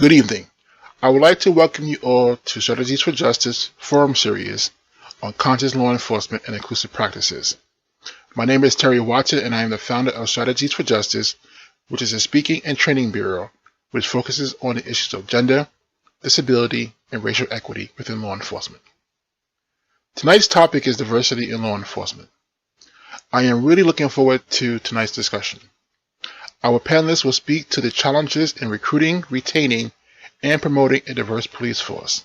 Good evening. I would like to welcome you all to Strategies for Justice Forum Series on Conscious Law Enforcement and Inclusive Practices. My name is Terry Watson and I am the founder of Strategies for Justice, which is a speaking and training bureau which focuses on the issues of gender, disability, and racial equity within law enforcement. Tonight's topic is diversity in law enforcement. I am really looking forward to tonight's discussion. Our panelists will speak to the challenges in recruiting, retaining, and promoting a diverse police force,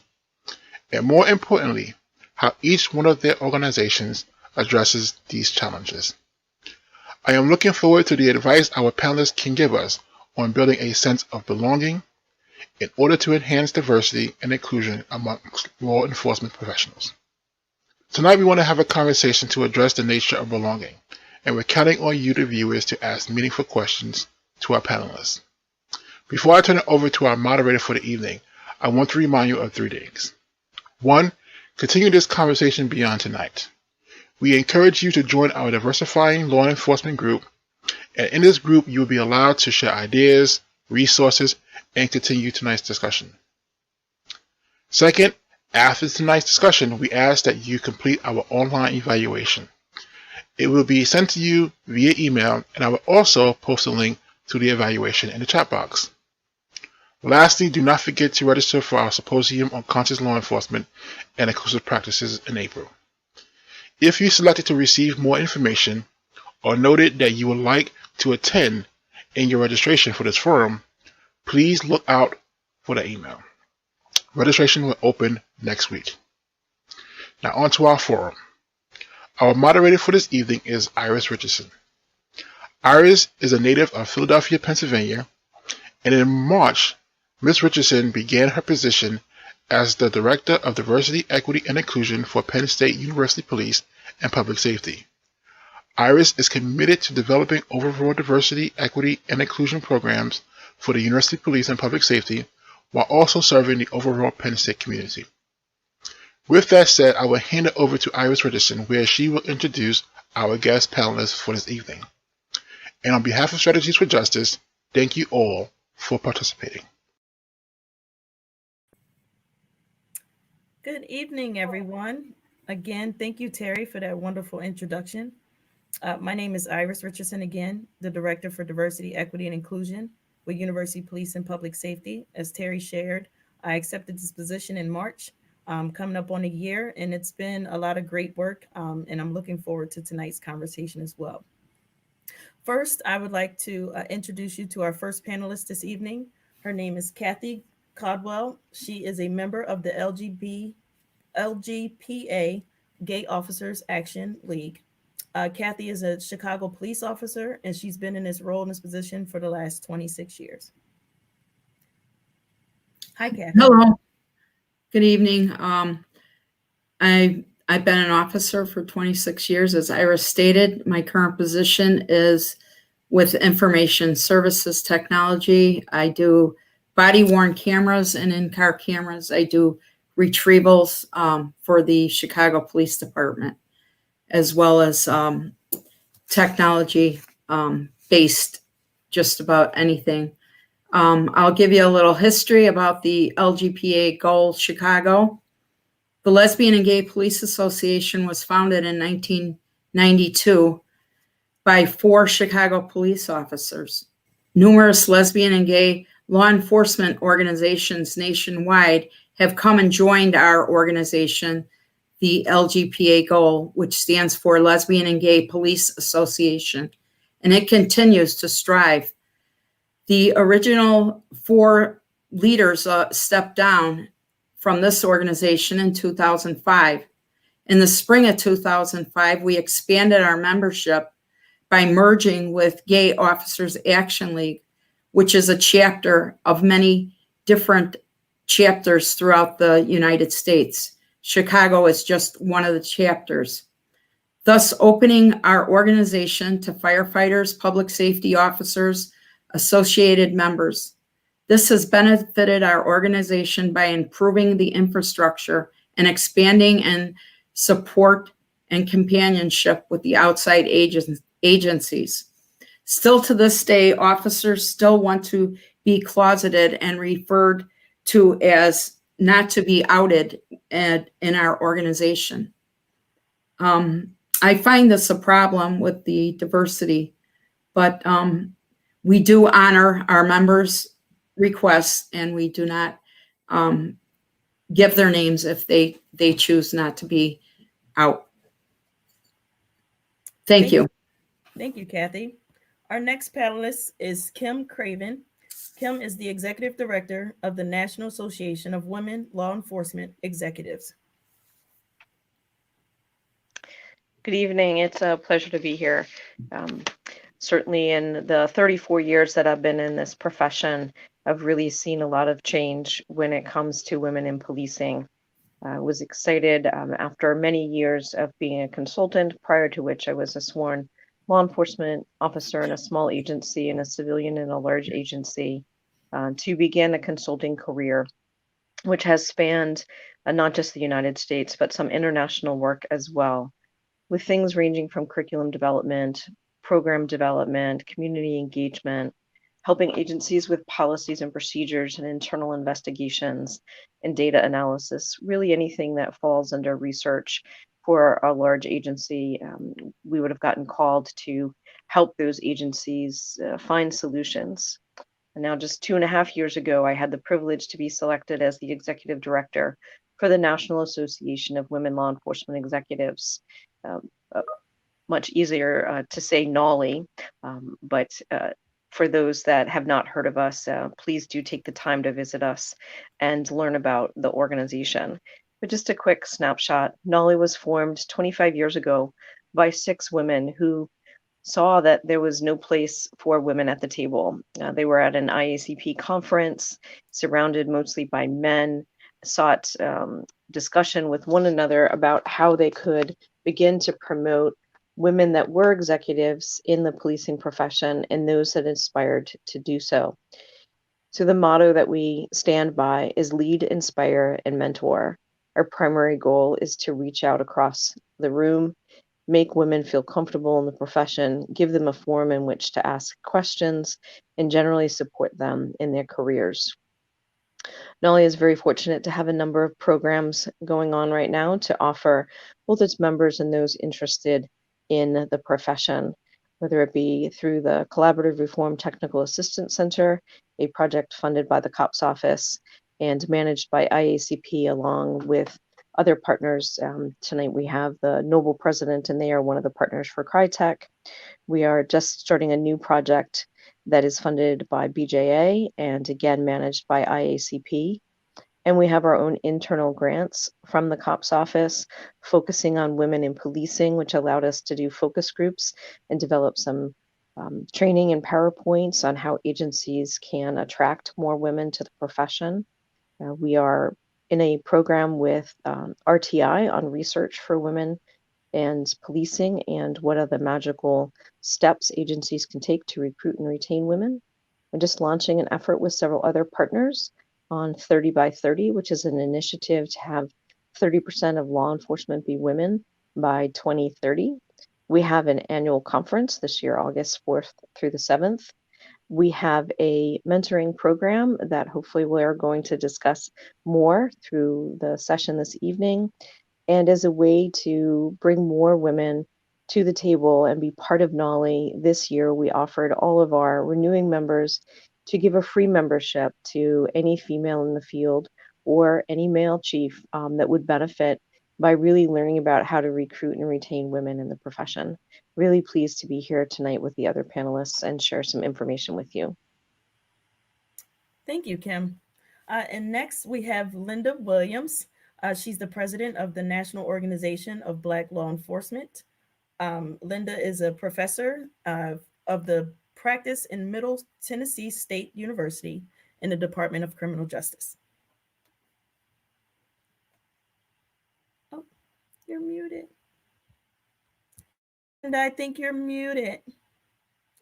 and more importantly, how each one of their organizations addresses these challenges. I am looking forward to the advice our panelists can give us on building a sense of belonging in order to enhance diversity and inclusion amongst law enforcement professionals. Tonight we want to have a conversation to address the nature of belonging, and we're counting on you, the viewers, to ask meaningful questions to our panelists. Before I turn it over to our moderator for the evening, I want to remind you of 3 things. 1. Continue this conversation beyond tonight. We encourage you to join our Diversifying Law Enforcement group, and in this group you will be allowed to share ideas, resources, and continue tonight's discussion. 2nd, after tonight's discussion, we ask that you complete our online evaluation. It will be sent to you via email, and I will also post a link to the evaluation in the chat box. Lastly, do not forget to register for our symposium on conscious law enforcement and inclusive practices in April. If you selected to receive more information or noted that you would like to attend in your registration for this forum, please look out for the email. Registration will open next week. Now on to our forum. Our moderator for this evening is Iris Richardson. Iris is a native of Philadelphia, Pennsylvania, and in March, Ms. Richardson began her position as the Director of Diversity, Equity, and Inclusion for Penn State University Police and Public Safety. Iris is committed to developing overall diversity, equity, and inclusion programs for the University Police and Public Safety, while also serving the overall Penn State community. With that said, I will hand it over to Iris Richardson, where she will introduce our guest panelists for this evening. And on behalf of Strategies for Justice, thank you all for participating. Good evening, everyone. Again, thank you, Terry, for that wonderful introduction. My name is Iris Richardson, again, the Director for Diversity, Equity, and Inclusion with University Police and Public Safety. As Terry shared, I accepted this position in March, coming up on a year, and it's been a lot of great work, and I'm looking forward to tonight's conversation as well. First, I would like to introduce you to our first panelist this evening. Her name is Kathy Caldwell. She is a member of the LGPA Gay Officers Action League. Kathy is a Chicago police officer, and she's been in this role, in this position for the last 26 years. Hi, Kathy. Hello. Good evening. I've been an officer for 26 years. As Iris stated, my current position is with Information Services Technology. I do body-worn cameras and in-car cameras. I do retrievals for the Chicago Police Department, as well as technology based just about anything. I'll give you a little history about the LGPA Goal Chicago. The Lesbian and Gay Police Association was founded in 1992 by 4 Chicago police officers. Numerous lesbian and gay law enforcement organizations nationwide have come and joined our organization, the LGPA Goal, which stands for Lesbian and Gay Police Association, and it continues to strive. The original 4 leaders stepped down from this organization in 2005. In the spring of 2005, we expanded our membership by merging with Gay Officers Action League, which is a chapter of many different chapters throughout the United States. Chicago is just one of the chapters, thus opening our organization to firefighters, public safety officers, associated members. This has benefited our organization by improving the infrastructure and expanding and support and companionship with the outside agencies. Still to this day, officers still want to be closeted and referred to as not to be outed in our organization. I find this a problem with the diversity, but we do honor our members' requests, and we do not give their names if they choose not to be out. Thank you. Thank you, Kathy. Our next panelist is Kim Craven. Kim is the Executive Director of the National Association of Women Law Enforcement Executives. Good evening. It's a pleasure to be here. Certainly in the 34 years that I've been in this profession, I've really seen a lot of change when it comes to women in policing. I was excited after many years of being a consultant, prior to which I was a sworn law enforcement officer in a small agency and a civilian in a large agency, to begin a consulting career, which has spanned not just the United States, but some international work as well, with things ranging from curriculum development, program development, community engagement, helping agencies with policies and procedures and internal investigations and data analysis, really anything that falls under research for a large agency. We would have gotten called to help those agencies find solutions. And now just 2.5 years ago, I had the privilege to be selected as the executive director for the National Association of Women Law Enforcement Executives. Much easier to say NAWLE, but for those that have not heard of us, please do take the time to visit us and learn about the organization. But just a quick snapshot, NAWLE was formed 25 years ago by 6 women who saw that there was no place for women at the table. They were at an IACP conference, surrounded mostly by men, sought discussion with one another about how they could begin to promote women that were executives in the policing profession and those that aspired to do so. So the motto that we stand by is lead, inspire, and mentor. Our primary goal is to reach out across the room, make women feel comfortable in the profession, give them a forum in which to ask questions, and generally support them in their careers. NAWLE is very fortunate to have a number of programs going on right now to offer both its members and those interested in the profession, whether it be through the Collaborative Reform Technical Assistance Center, a project funded by the COPS Office and managed by IACP along with other partners. Tonight we have the Noble President, and they are one of the partners for Crytech. We are just starting a new project that is funded by BJA and again managed by IACP. And we have our own internal grants from the COPS office focusing on women in policing, which allowed us to do focus groups and develop some training and PowerPoints on how agencies can attract more women to the profession. We are in a program with RTI on research for women and policing and what are the magical steps agencies can take to recruit and retain women. We're just launching an effort with several other partners on 30 by 30, which is an initiative to have 30% of law enforcement be women by 2030. We have an annual conference this year, August 4th through the 7th. We have a mentoring program that hopefully we're going to discuss more through the session this evening, and as a way to bring more women to the table and be part of NAWLE. This year, we offered all of our renewing members to give a free membership to any female in the field or any male chief that would benefit by really learning about how to recruit and retain women in the profession. Really pleased to be here tonight with the other panelists and share some information with you. Thank you, Kim. And next we have Lynda Williams. She's the president of the National Organization of Black Law Enforcement. Lynda is a professor of the practice in Middle Tennessee State University in the Department of Criminal Justice. Oh, you're muted. And I think you're muted.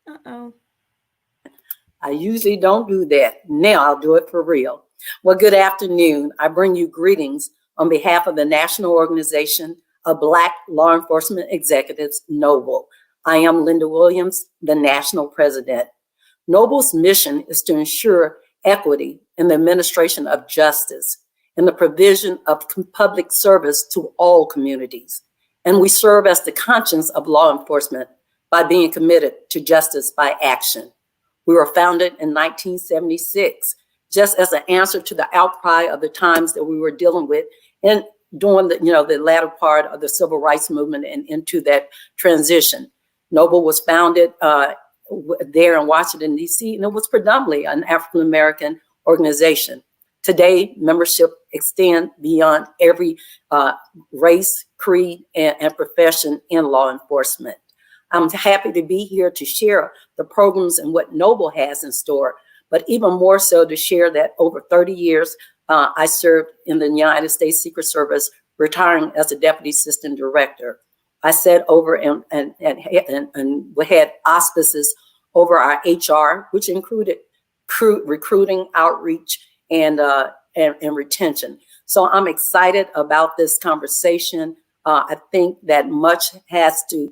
Uh-oh. I usually don't do that. Now I'll do it for real. Well, good afternoon. I bring you greetings on behalf of the National Organization of Black Law Enforcement Executives, NOBLE. I am Lynda Williams, the national president. Noble's mission is to ensure equity in the administration of justice and the provision of public service to all communities. And we serve as the conscience of law enforcement by being committed to justice by action. We were founded in 1976, just as an answer to the outcry of the times that we were dealing with and during the latter part of the civil rights movement and into that transition. Noble was founded there in Washington, D.C., and it was predominantly an African-American organization. Today, membership extends beyond every race, creed, and profession in law enforcement. I'm happy to be here to share the programs and what Noble has in store, but even more so to share that over 30 years, I served in the United States Secret Service, retiring as a Deputy Assistant Director. I sat over and we had auspices over our HR, which included recruiting, outreach, and retention. So I'm excited about this conversation. I think that much has to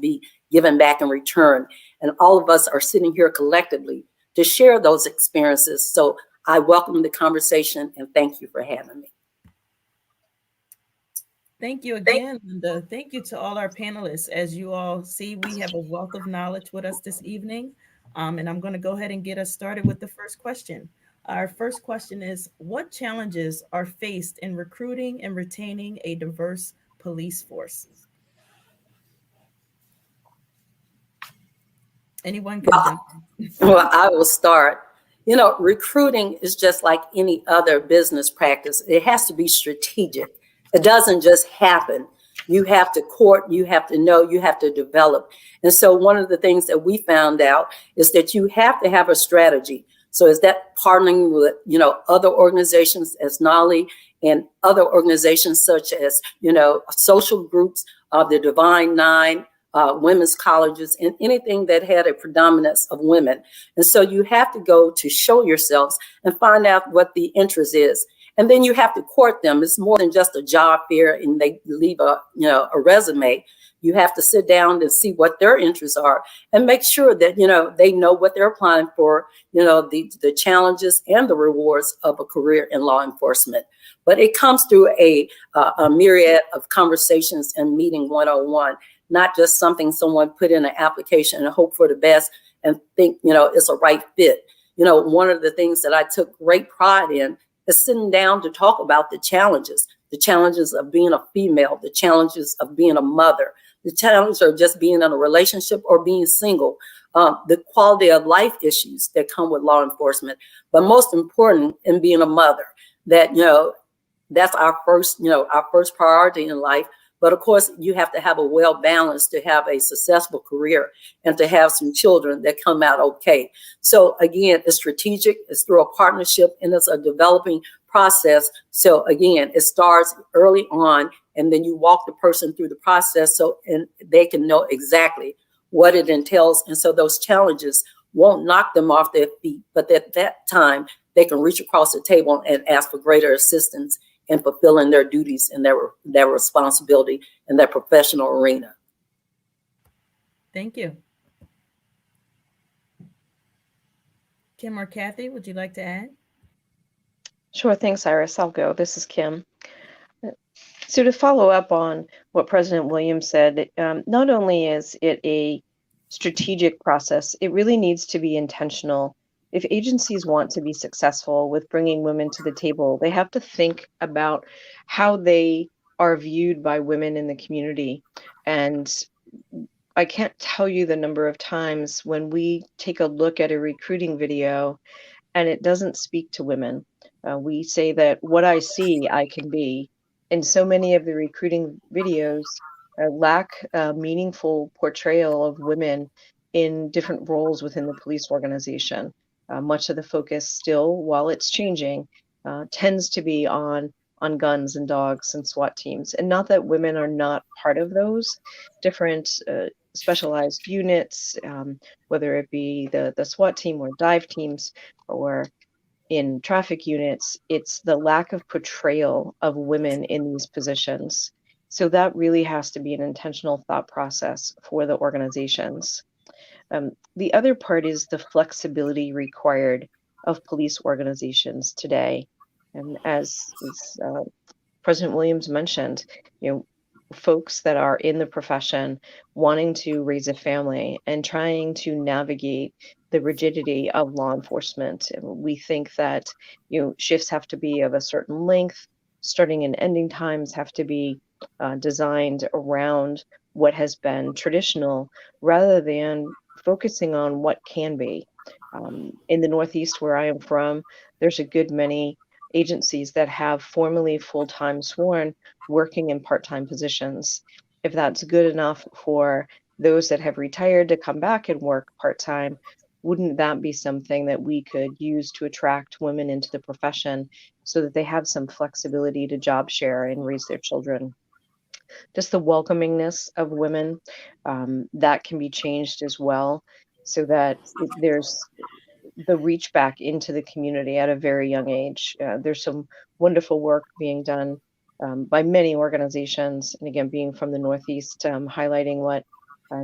be given back in return. And all of us are sitting here collectively to share those experiences. So I welcome the conversation and thank you for having me. Thank you again, Lynda. Thank you to all our panelists. As you all see, we have a wealth of knowledge with us this evening. And I'm going to go ahead and get us started with the first question. Our first question is, what challenges are faced in recruiting and retaining a diverse police force? Anyone can jump in. Well, I will start. Recruiting is just like any other business practice. It has to be strategic. It doesn't just happen. You have to court, you have to know, you have to develop. And so one of the things that we found out is that you have to have a strategy. So is that partnering with, other organizations as NALI and other organizations such as, social groups, the Divine Nine, women's colleges, and anything that had a predominance of women. And so you have to go to show yourselves and find out what the interest is. And then you have to court them. It's more than just a job fair and they leave a resume. You have to sit down and see what their interests are and make sure that, they know what they're applying for, the challenges and the rewards of a career in law enforcement. But it comes through a myriad of conversations and meeting one-on-one, not just something someone put in an application and hope for the best and think, it's a right fit. One of the things that I took great pride in is sitting down to talk about the challenges of being a female, the challenges of being a mother, the challenges of just being in a relationship or being single, the quality of life issues that come with law enforcement. But most important, in being a mother, that, that's our first priority in life. But of course, you have to have a well balanced to have a successful career and to have some children that come out okay. So again, it's strategic, it's through a partnership, and it's a developing process. So again, it starts early on, and then you walk the person through the process and they can know exactly what it entails. And so those challenges won't knock them off their feet, but at that time, they can reach across the table and ask for greater assistance in fulfilling their duties and their responsibility in their professional arena. Thank you. Kim or Kathy, would you like to add? Sure, thanks, Iris. I'll go. This is Kim. So to follow up on what President Williams said, not only is it a strategic process, it really needs to be intentional. If agencies want to be successful with bringing women to the table, they have to think about how they are viewed by women in the community. And I can't tell you the number of times when we take a look at a recruiting video and it doesn't speak to women. We say that what I see, I can be. And so many of the recruiting videos lack a meaningful portrayal of women in different roles within the police organization. Much of the focus still, while it's changing, tends to be on guns and dogs and SWAT teams. And not that women are not part of those different specialized units, whether it be the SWAT team or dive teams or in traffic units, it's the lack of portrayal of women in these positions. So that really has to be an intentional thought process for the organizations. The other part is the flexibility required of police organizations today. And as President Williams mentioned, folks that are in the profession wanting to raise a family and trying to navigate the rigidity of law enforcement. And we think that, shifts have to be of a certain length, starting and ending times have to be designed around what has been traditional rather than focusing on what can be. In the Northeast, where I am from, there's a good many agencies that have formerly full-time sworn working in part-time positions. If that's good enough for those that have retired to come back and work part-time, wouldn't that be something that we could use to attract women into the profession so that they have some flexibility to job share and raise their children? Just the welcomingness of women, that can be changed as well, so that there's the reach back into the community at a very young age. There's some wonderful work being done by many organizations, and again, being from the Northeast, highlighting what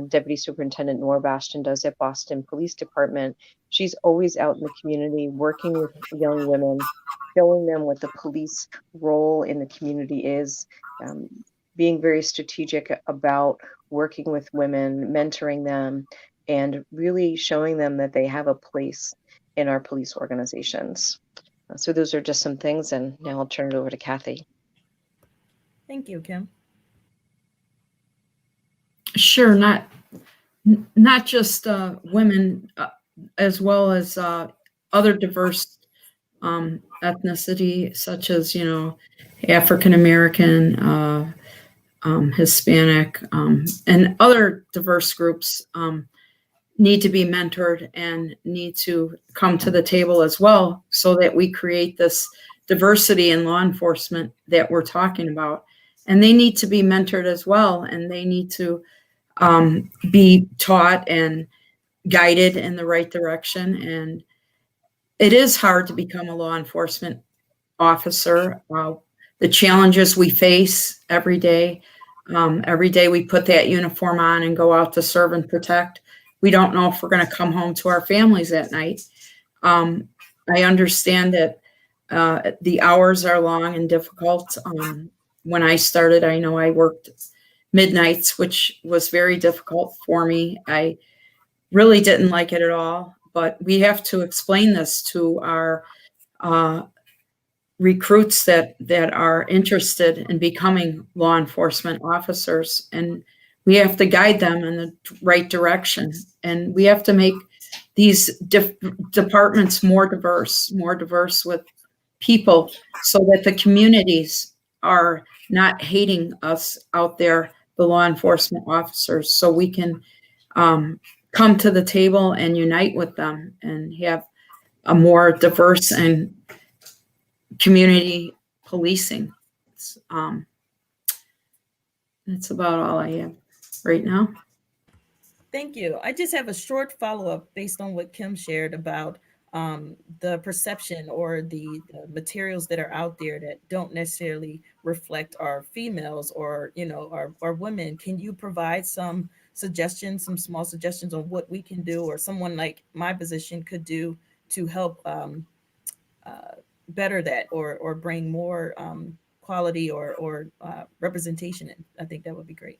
Deputy Superintendent Nora Bastion does at Boston Police Department. She's always out in the community working with young women, showing them what the police role in the community is, being very strategic about working with women, mentoring them, and really showing them that they have a place in our police organizations. So those are just some things, and now I'll turn it over to Kathy. Thank you, Kim. Sure, not just women, as well as other diverse ethnicity, such as African American, Hispanic, and other diverse groups need to be mentored and need to come to the table as well, so that we create this diversity in law enforcement that we're talking about. And they need to be mentored as well, and they need to be taught and guided in the right direction. And it is hard to become a law enforcement officer. The challenges we face every day we put that uniform on and go out to serve and protect. We don't know if we're going to come home to our families at night. I understand that the hours are long and difficult. When I started, I know I worked midnights, which was very difficult for me. I really didn't like it at all, but we have to explain this to our recruits that are interested in becoming law enforcement officers, and we have to guide them in the right direction. And we have to make these departments more diverse with people, so that the communities are not hating us out there, the law enforcement officers, so we can come to the table and unite with them and have a more diverse and community policing. That's about all I have right now. Thank you. I just have a short follow-up based on what Kim shared about the perception or the materials that are out there that don't necessarily reflect our females or our women. Can you provide some suggestions, some small suggestions on what we can do, or someone like my position could do to help better that or bring more quality or representation in? I think that would be great.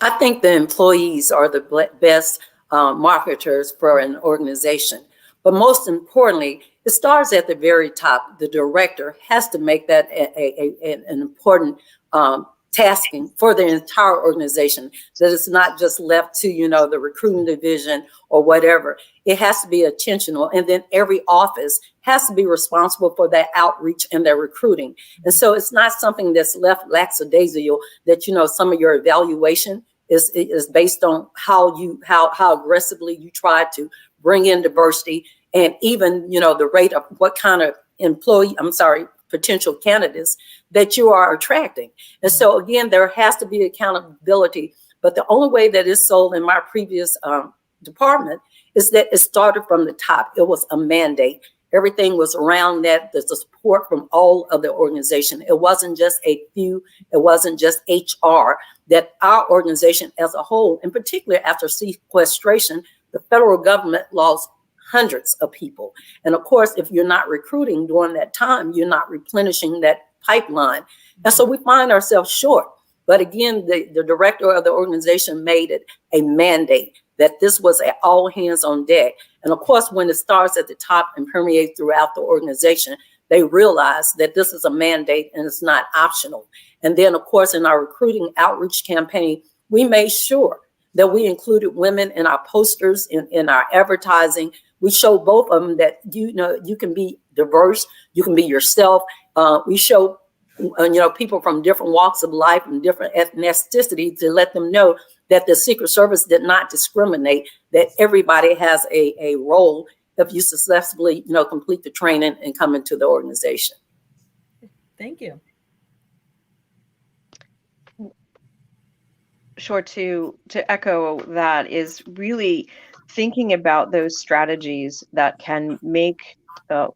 I think the employees are the best marketers for an organization. But most importantly, it starts at the very top. The director has to make that an important tasking for the entire organization, that it's not just left to, the recruiting division or whatever. It has to be intentional. And then every office has to be responsible for that outreach and their recruiting. And so it's not something that's left lackadaisical, that, some of your evaluation is based on how aggressively you try to bring in diversity, and even, the rate of what kind of potential candidates that you are attracting. And so again, there has to be accountability. But the only way that is sold in my previous department is that it started from the top. It was a mandate. Everything was around that. There's the support from all of the organization. It wasn't just a few. It wasn't just HR. That our organization as a whole, in particular after sequestration, the federal government lost hundreds of people. And of course, if you're not recruiting during that time, you're not replenishing that pipeline. And so we find ourselves short. But again, the director of the organization made it a mandate that this was an all hands on deck. And of course, when it starts at the top and permeates throughout the organization, they realize that this is a mandate and it's not optional. And then, of course, in our recruiting outreach campaign, we made sure that we included women in our posters, in our advertising. We show both of them that, you can be diverse, you can be yourself. We show people from different walks of life and different ethnicities to let them know that the Secret Service did not discriminate, that everybody has a role if you successfully, complete the training and come into the organization. Thank you. Sure, to echo that is really thinking about those strategies that can make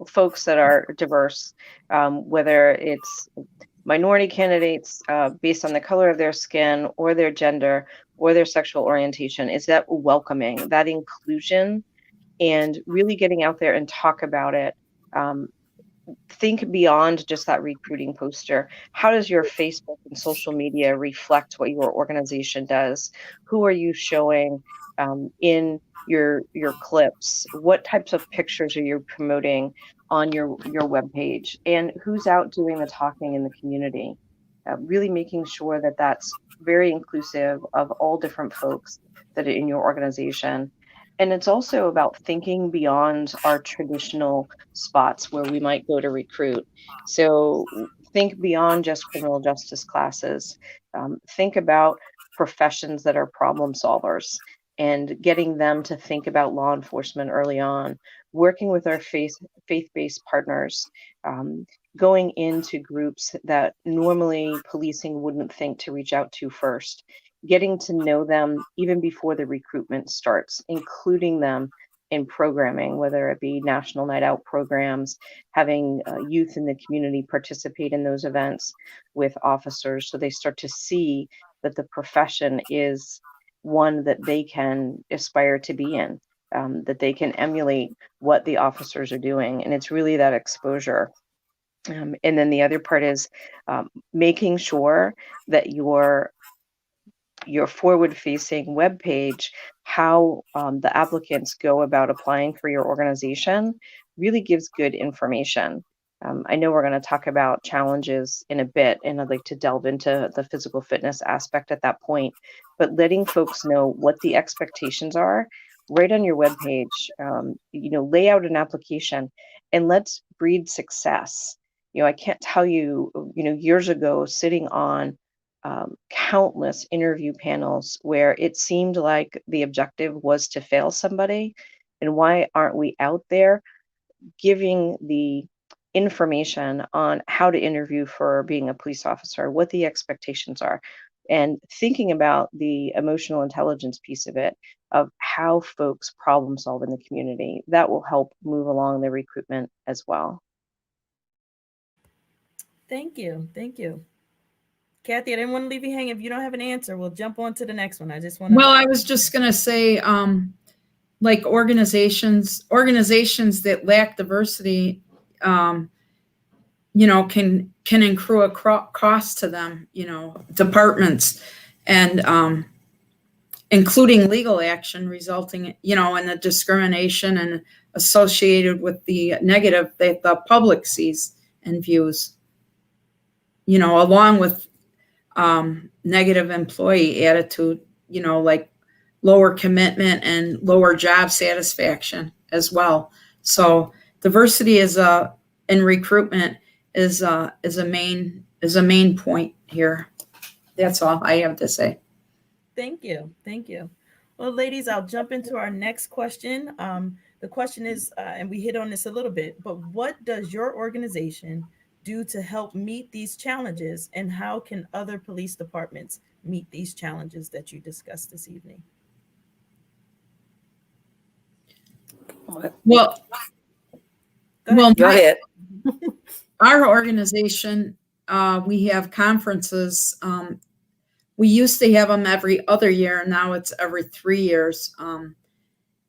folks that are diverse, whether it's minority candidates based on the color of their skin or their gender or their sexual orientation, is that welcoming, that inclusion, and really getting out there and talk about it. Think beyond just that recruiting poster. How does your Facebook and social media reflect what your organization does? Who are you showing in your clips? What types of pictures are you promoting on your webpage? And who's out doing the talking in the community? Really making sure that that's very inclusive of all different folks that are in your organization. And it's also about thinking beyond our traditional spots where we might go to recruit. So think beyond just criminal justice classes. Think about professions that are problem solvers and getting them to think about law enforcement early on, working with our faith-based partners, going into groups that normally policing wouldn't think to reach out to first, getting to know them even before the recruitment starts, including them in programming, whether it be national night out programs, having youth in the community participate in those events with officers so they start to see that the profession is one that they can aspire to be in, that they can emulate what the officers are doing. And it's really that exposure. And then the other part is making sure that your forward-facing webpage, how the applicants go about applying for your organization, really gives good information. I know we're going to talk about challenges in a bit, and I'd like to delve into the physical fitness aspect at that point, but letting folks know what the expectations are right on your webpage, lay out an application, and let's breed success. I can't tell you, years ago, sitting on countless interview panels where it seemed like the objective was to fail somebody. And why aren't we out there giving the information on how to interview for being a police officer, what the expectations are, and thinking about the emotional intelligence piece of it, of how folks problem solve in the community? That will help move along the recruitment as well. Thank you. Thank you. Kathy, I didn't want to leave you hanging. If you don't have an answer, we'll jump on to the next one. I just want to. Well, I was just going to say, like organizations that lack diversity, can accrue a cost to them, departments, and including legal action resulting, in the discrimination and associated with the negative that the public sees and views, along with negative employee attitude, like lower commitment and lower job satisfaction as well. So diversity in recruitment is a main point here. That's all I have to say. Thank you. Thank you. Well, ladies, I'll jump into our next question. The question is, and we hit on this a little bit, but what does your organization do to help meet these challenges, and how can other police departments meet these challenges that you discussed this evening? Well, Go Well, ahead. Go ahead. our organization, we have conferences. We used to have them every other year. Now it's every 3 years.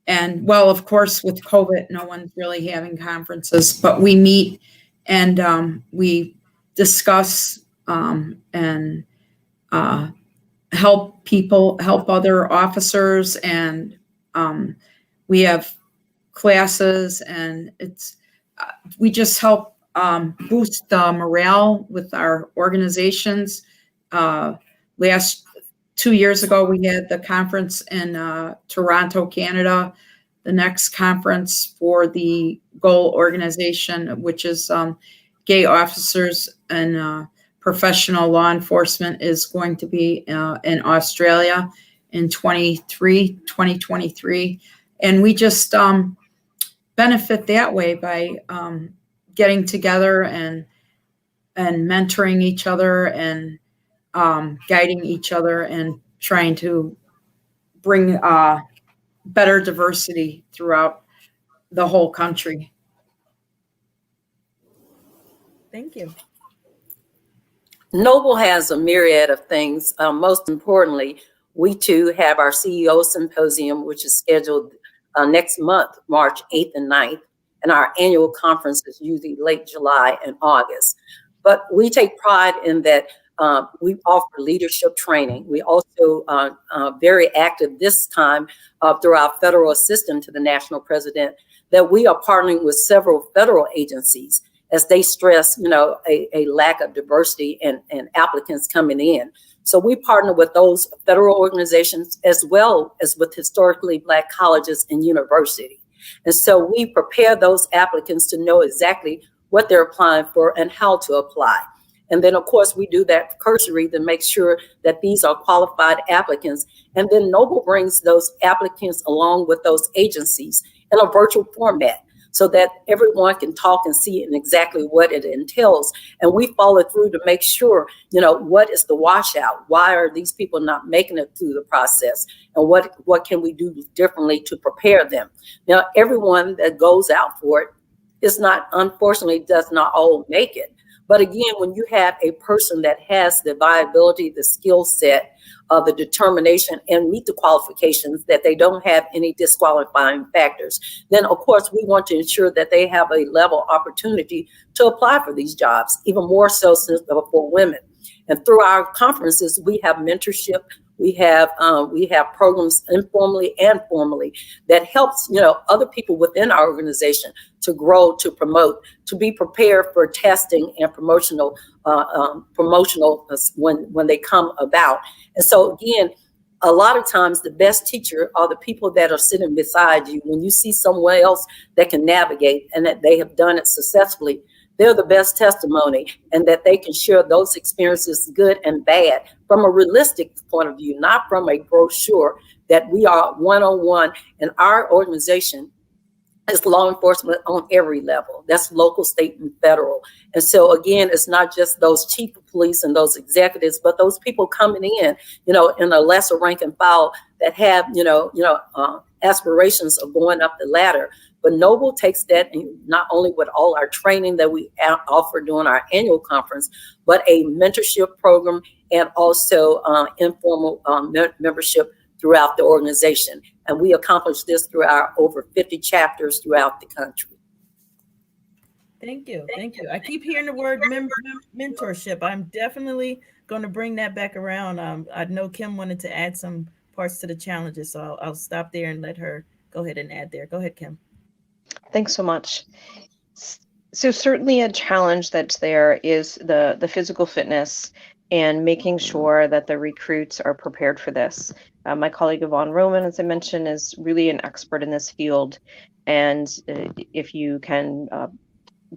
And well, of course, with COVID, no one's really having conferences, but we meet and we discuss and help people, help other officers, and we have classes, and it's we just help boost morale with our organizations. Last 2 years ago, we had the conference in Toronto, Canada. The next conference for the GOAL organization, which is gay officers and professional law enforcement, is going to be in Australia in 2023. And we just benefit that way by getting together and mentoring each other and guiding each other and trying to bring better diversity throughout the whole country. Thank you. Noble has a myriad of things. Most importantly, we too have our CEO Symposium, which is scheduled next month, March 8th and 9th. And our annual conference is usually late July and August. But we take pride in that we offer leadership training. We also very active this time through our federal assistant to the national president, that we are partnering with several federal agencies as they stress, a lack of diversity and applicants coming in. So we partner with those federal organizations as well as with historically Black colleges and universities. And so we prepare those applicants to know exactly what they're applying for and how to apply. And then, of course, we do that cursory to make sure that these are qualified applicants. And then Noble brings those applicants along with those agencies in a virtual format, so that everyone can talk and see exactly what it entails. And we follow through to make sure, what is the washout? Why are these people not making it through the process? And what can we do differently to prepare them? Now, everyone that goes out for it unfortunately does not all make it. But again, when you have a person that has the viability, the skill set, the determination, and meet the qualifications, that they don't have any disqualifying factors, then of course we want to ensure that they have a level opportunity to apply for these jobs, even more so for women. And through our conferences, we have mentorship. We have programs informally and formally that helps other people within our organization to grow, to promote, to be prepared for testing and promotional when they come about. And so again, a lot of times the best teacher are the people that are sitting beside you. When you see someone else that can navigate and that they have done it successfully, they're the best testimony, and that they can share those experiences, good and bad, from a realistic point of view, not from a brochure, that we are one-on-one. And our organization is law enforcement on every level. That's local, state, and federal. And so again, it's not just those chief of police and those executives, but those people coming in, in a lesser rank and file that have, aspirations of going up the ladder. But Noble takes that, and not only with all our training that we offer during our annual conference, but a mentorship program and also informal membership throughout the organization. And we accomplish this through our over 50 chapters throughout the country. Thank you. Thank you. I keep hearing the word mentorship. I'm definitely going to bring that back around. I know Kim wanted to add some parts to the challenges, so I'll stop there and let her go ahead and add there. Go ahead, Kim. Thanks so much. So certainly a challenge that's there is the physical fitness and making sure that the recruits are prepared for this. My colleague Yvonne Roman, as I mentioned, is really an expert in this field. And if you can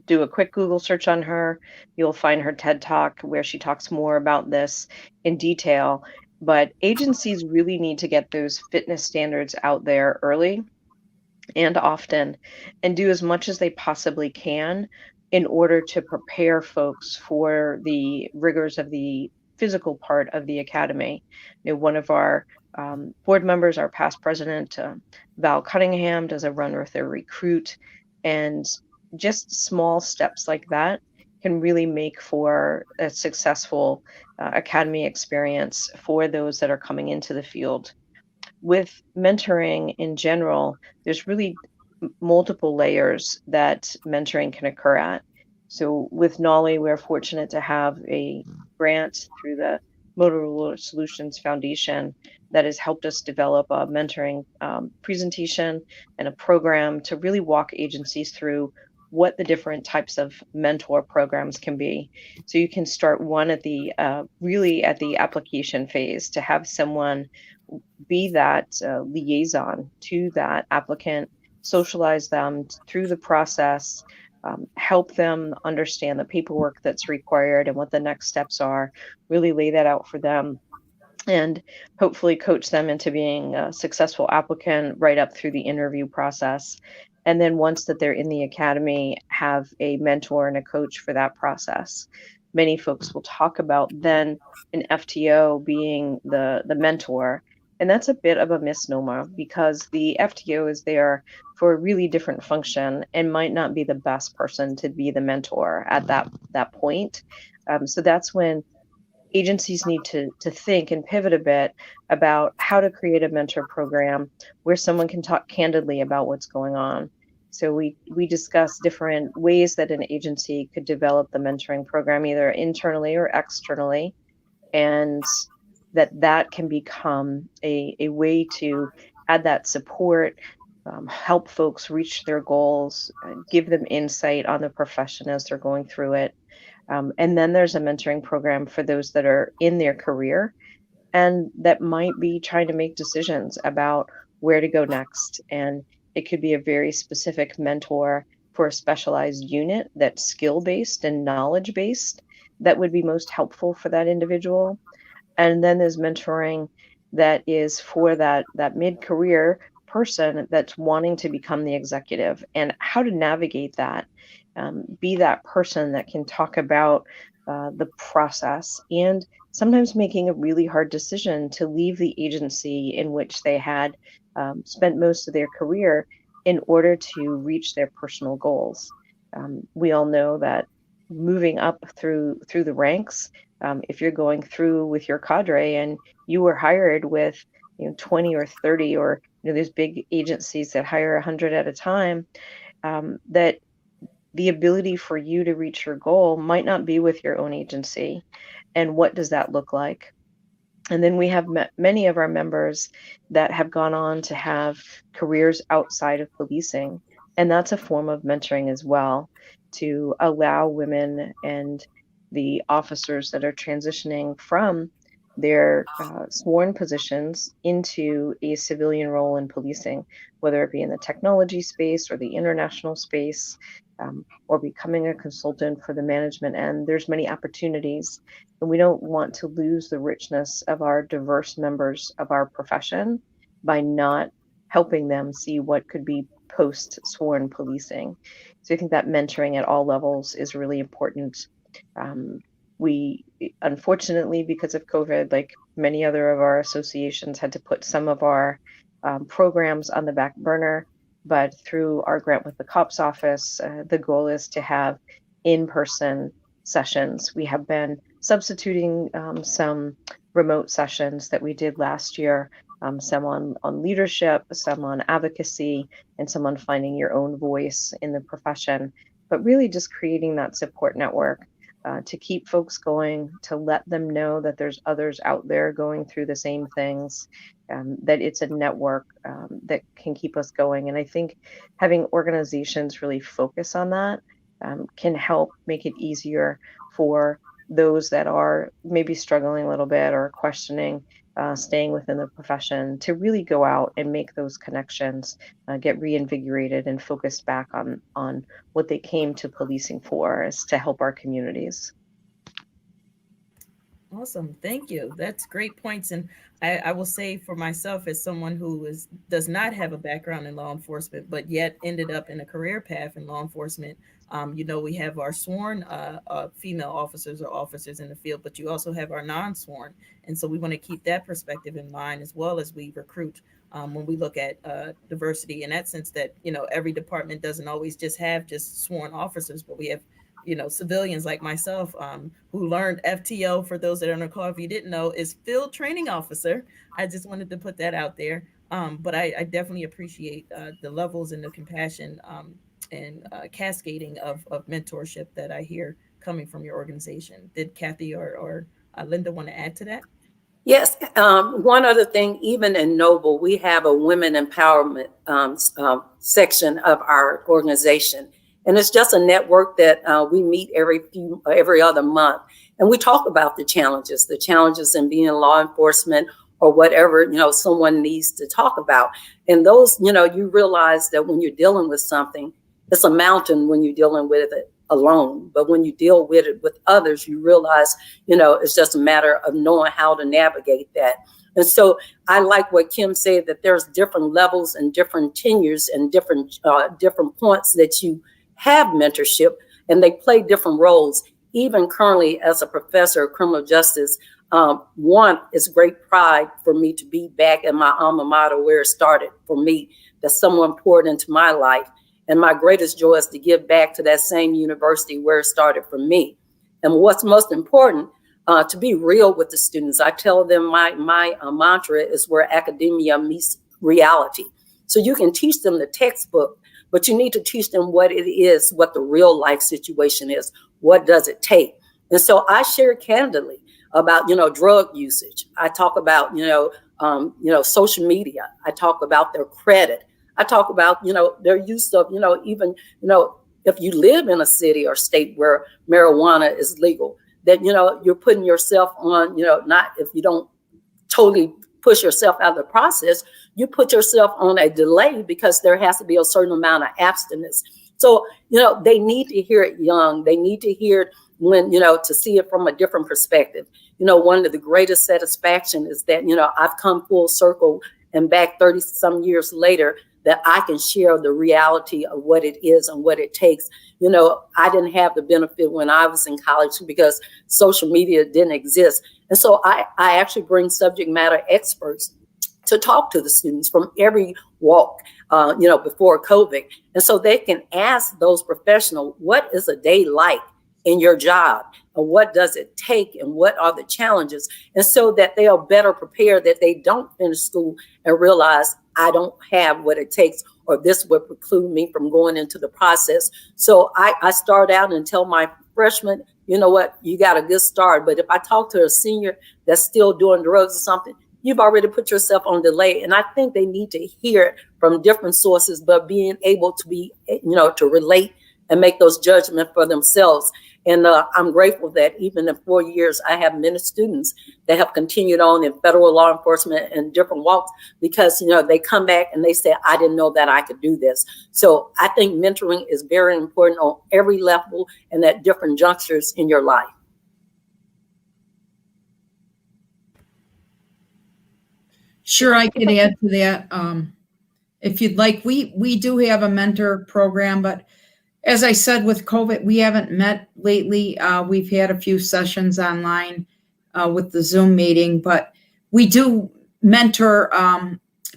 do a quick Google search on her, you'll find her TED Talk where she talks more about this in detail. But agencies really need to get those fitness standards out there early and often, and do as much as they possibly can in order to prepare folks for the rigors of the physical part of the academy. One of our board members, our past president, Val Cunningham, does a run with their recruit, and just small steps like that can really make for a successful academy experience for those that are coming into the field. With mentoring in general, there's really multiple layers that mentoring can occur at. So with Nolly, we're fortunate to have a grant through the Motorola Solutions Foundation that has helped us develop a mentoring presentation and a program to really walk agencies through what the different types of mentor programs can be. So you can start one at the really at the application phase to have someone be that liaison to that applicant, socialize them through the process, help them understand the paperwork that's required and what the next steps are, really lay that out for them, and hopefully coach them into being a successful applicant right up through the interview process. And then once that they're in the academy, have a mentor and a coach for that process. Many folks will talk about then an FTO being the mentor. And that's a bit of a misnomer because the FTO is there for a really different function and might not be the best person to be the mentor at that point. So that's when agencies need to think and pivot a bit about how to create a mentor program where someone can talk candidly about what's going on. So we discuss different ways that an agency could develop the mentoring program, either internally or externally, and that can become a way to add that support, help folks reach their goals, give them insight on the profession as they're going through it. And then there's a mentoring program for those that are in their career and that might be trying to make decisions about where to go next. And it could be a very specific mentor for a specialized unit that's skill-based and knowledge-based that would be most helpful for that individual. And then there's mentoring that is for that mid-career person that's wanting to become the executive and how to navigate that. Be that person that can talk about the process and sometimes making a really hard decision to leave the agency in which they had spent most of their career in order to reach their personal goals. We all know that moving up through the ranks, if you're going through with your cadre and you were hired with 20 or 30, or there's big agencies that hire 100 at a time, that the ability for you to reach your goal might not be with your own agency. And what does that look like? And then we have many of our members that have gone on to have careers outside of policing. And that's a form of mentoring as well, to allow women and the officers that are transitioning from their sworn positions into a civilian role in policing, whether it be in the technology space or the international space, or becoming a consultant for the management end. There's many opportunities, and we don't want to lose the richness of our diverse members of our profession by not helping them see what could be post-sworn policing. So I think that mentoring at all levels is really important. We, unfortunately, because of COVID, like many other of our associations, had to put some of our programs on the back burner. But through our grant with the COPS office, the goal is to have in-person sessions. We have been substituting some remote sessions that we did last year, some on leadership, some on advocacy, and some on finding your own voice in the profession. But really just creating that support network to keep folks going, to let them know that there's others out there going through the same things, that it's a network that can keep us going. And I think having organizations really focus on that can help make it easier for those that are maybe struggling a little bit or questioning staying within the profession to really go out and make those connections, get reinvigorated and focused back on what they came to policing for, is to help our communities. Awesome. Thank you. That's great points. And I will say for myself, as someone who does not have a background in law enforcement, but yet ended up in a career path in law enforcement, we have our sworn female officers or officers in the field, but you also have our non-sworn. And so we want to keep that perspective in mind as well as we recruit when we look at diversity in that sense that, every department doesn't always just have just sworn officers, but we have civilians like myself who learned FTO. For those that are on the call, if you didn't know, is field training officer. I just wanted to put that out there. But I definitely appreciate the levels and the compassion and cascading of mentorship that I hear coming from your organization. Did Kathy or Lynda want to add to that? Yes. One other thing, even in Noble, we have a women empowerment section of our organization. And it's just a network that we meet every other month. And we talk about the challenges in being in law enforcement or whatever, someone needs to talk about. And those, you realize that when you're dealing with something, it's a mountain when you're dealing with it alone. But when you deal with it with others, you realize, it's just a matter of knowing how to navigate that. And so I like what Kim said, that there's different levels and different tenures and different points that you have mentorship, and they play different roles. Even currently as a professor of criminal justice, one, it's great pride for me to be back at my alma mater where it started for me, that someone poured into my life. And my greatest joy is to give back to that same university where it started for me. And what's most important, to be real with the students. I tell them my mantra is where academia meets reality. So you can teach them the textbook, but you need to teach them what it is, what the real life situation is. What does it take? And so I share candidly about, drug usage. I talk about, social media. I talk about their credit. I talk about, their use of, even, if you live in a city or state where marijuana is legal, that, you're putting yourself on, not if you don't totally push yourself out of the process, you put yourself on a delay because there has to be a certain amount of abstinence. So, they need to hear it young. They need to hear it when, to see it from a different perspective. One of the greatest satisfaction is that, I've come full circle and back 30 some years later, that I can share the reality of what it is and what it takes. I didn't have the benefit when I was in college because social media didn't exist. And so I actually bring subject matter experts to talk to the students from every walk, before COVID. And so they can ask those professionals, what is a day like in your job? And what does it take? And what are the challenges? And so that they are better prepared, that they don't finish school and realize I don't have what it takes, or this would preclude me from going into the process. So I start out and tell my freshmen, you know what, you got a good start. But if I talk to a senior that's still doing drugs or something, you've already put yourself on delay. And I think they need to hear it from different sources, but being able to be, to relate and make those judgments for themselves. And I'm grateful that even in 4 years, I have many students that have continued on in federal law enforcement and different walks because, they come back and they say, I didn't know that I could do this. So I think mentoring is very important on every level and at different junctures in your life. Sure, I could add to that. If you'd like, we do have a mentor program, but as I said, with COVID, we haven't met lately. We've had a few sessions online with the Zoom meeting, but we do mentor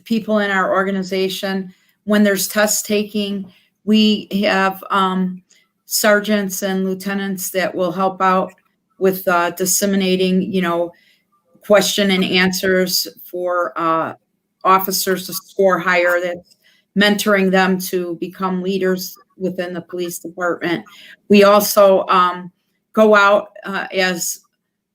people in our organization. When there's test taking, we have sergeants and lieutenants that will help out with disseminating, question and answers for officers to score higher. That's mentoring them to become leaders within the police department. We also go out, as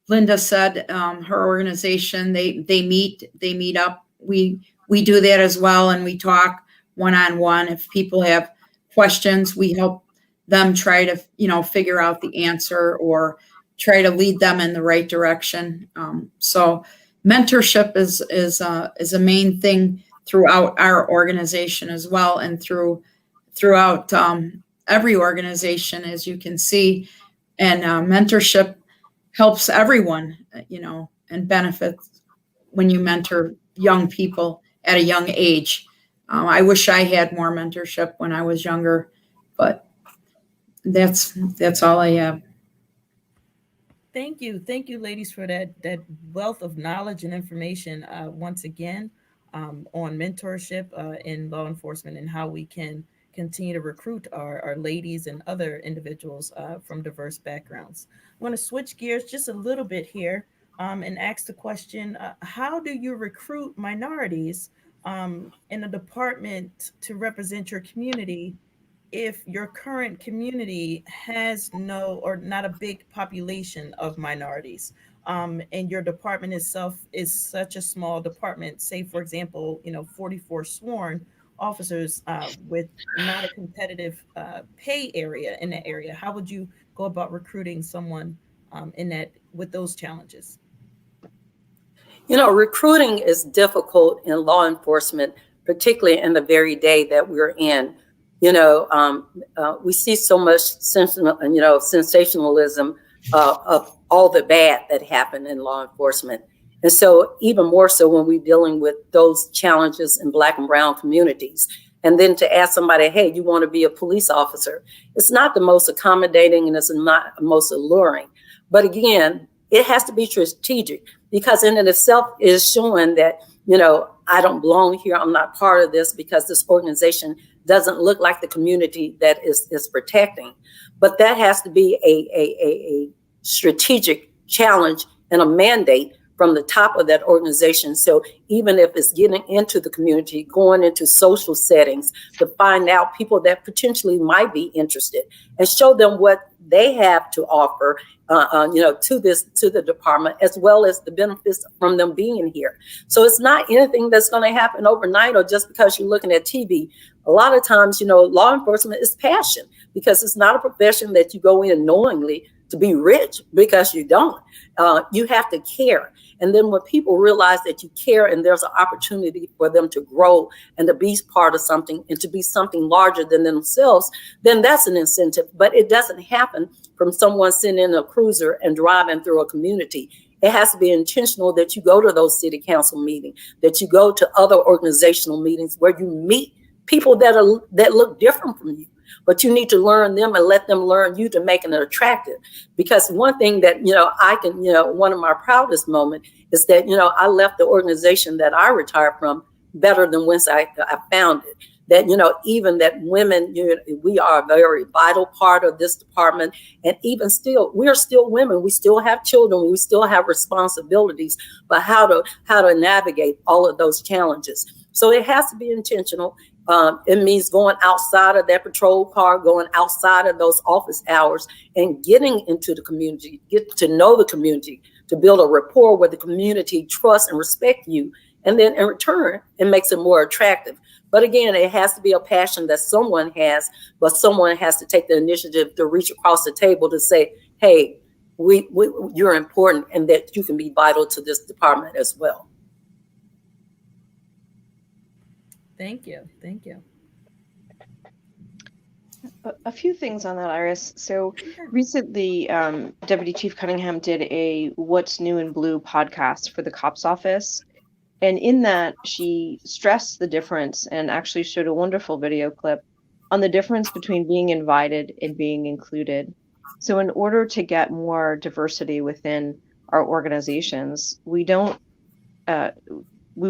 Lynda said, her organization, they meet up. We do that as well, and we talk one-on-one. If people have questions, we help them try to, figure out the answer or try to lead them in the right direction. So mentorship is a main thing throughout our organization as well, and throughout every organization, as you can see. And mentorship helps everyone. and benefits when you mentor young people at a young age. I wish I had more mentorship when I was younger, but that's all I have. Thank you, ladies, for that wealth of knowledge and information. Once again, on mentorship in law enforcement and how we can continue to recruit our ladies and other individuals from diverse backgrounds. I want to switch gears just a little bit here and ask the question: how do you recruit minorities in a department to represent your community if your current community has no or not a big population of minorities, and your department itself is such a small department? Say, for example, 44 sworn officers with not a competitive pay area in that area. How would you go about recruiting someone in that with those challenges? Recruiting is difficult in law enforcement, particularly in the very day that we're in. We see so much sensationalism of all the bad that happened in law enforcement. And so even more so when we're dealing with those challenges in Black and brown communities. And then to ask somebody, hey, you want to be a police officer? It's not the most accommodating and it's not the most alluring. But again, it has to be strategic, because in it itself is showing that, I don't belong here. I'm not part of this because this organization doesn't look like the community that is protecting. But that has to be a strategic challenge and a mandate from the top of that organization. So even if it's getting into the community, going into social settings to find out people that potentially might be interested and show them what they have to offer, to the department, as well as the benefits from them being here. So it's not anything that's going to happen overnight or just because you're looking at TV. A lot of times, law enforcement is passion, because it's not a profession that you go in knowingly to be rich, because you don't. You have to care. And then when people realize that you care and there's an opportunity for them to grow and to be part of something and to be something larger than themselves, then that's an incentive. But it doesn't happen from someone sitting in a cruiser and driving through a community. It has to be intentional that you go to those city council meetings, that you go to other organizational meetings where you meet people that look different from you. But you need to learn them and let them learn you to make it attractive. Because one thing that, one of my proudest moments is that, I left the organization that I retired from better than once I found it. That, even that women, we are a very vital part of this department. And even still, we're still women. We still have children. We still have responsibilities, but how to navigate all of those challenges. So it has to be intentional. It means going outside of that patrol car, going outside of those office hours and getting into the community, get to know the community, to build a rapport where the community trusts and respect you. And then in return, it makes it more attractive. But again, it has to be a passion that someone has, but someone has to take the initiative to reach across the table to say, hey, you're important and that you can be vital to this department as well. Thank you. A few things on that, Iris. So recently, Deputy Chief Cunningham did a What's New in Blue podcast for the COPS office. And in that, she stressed the difference and actually showed a wonderful video clip on the difference between being invited and being included. So in order to get more diversity within our organizations, we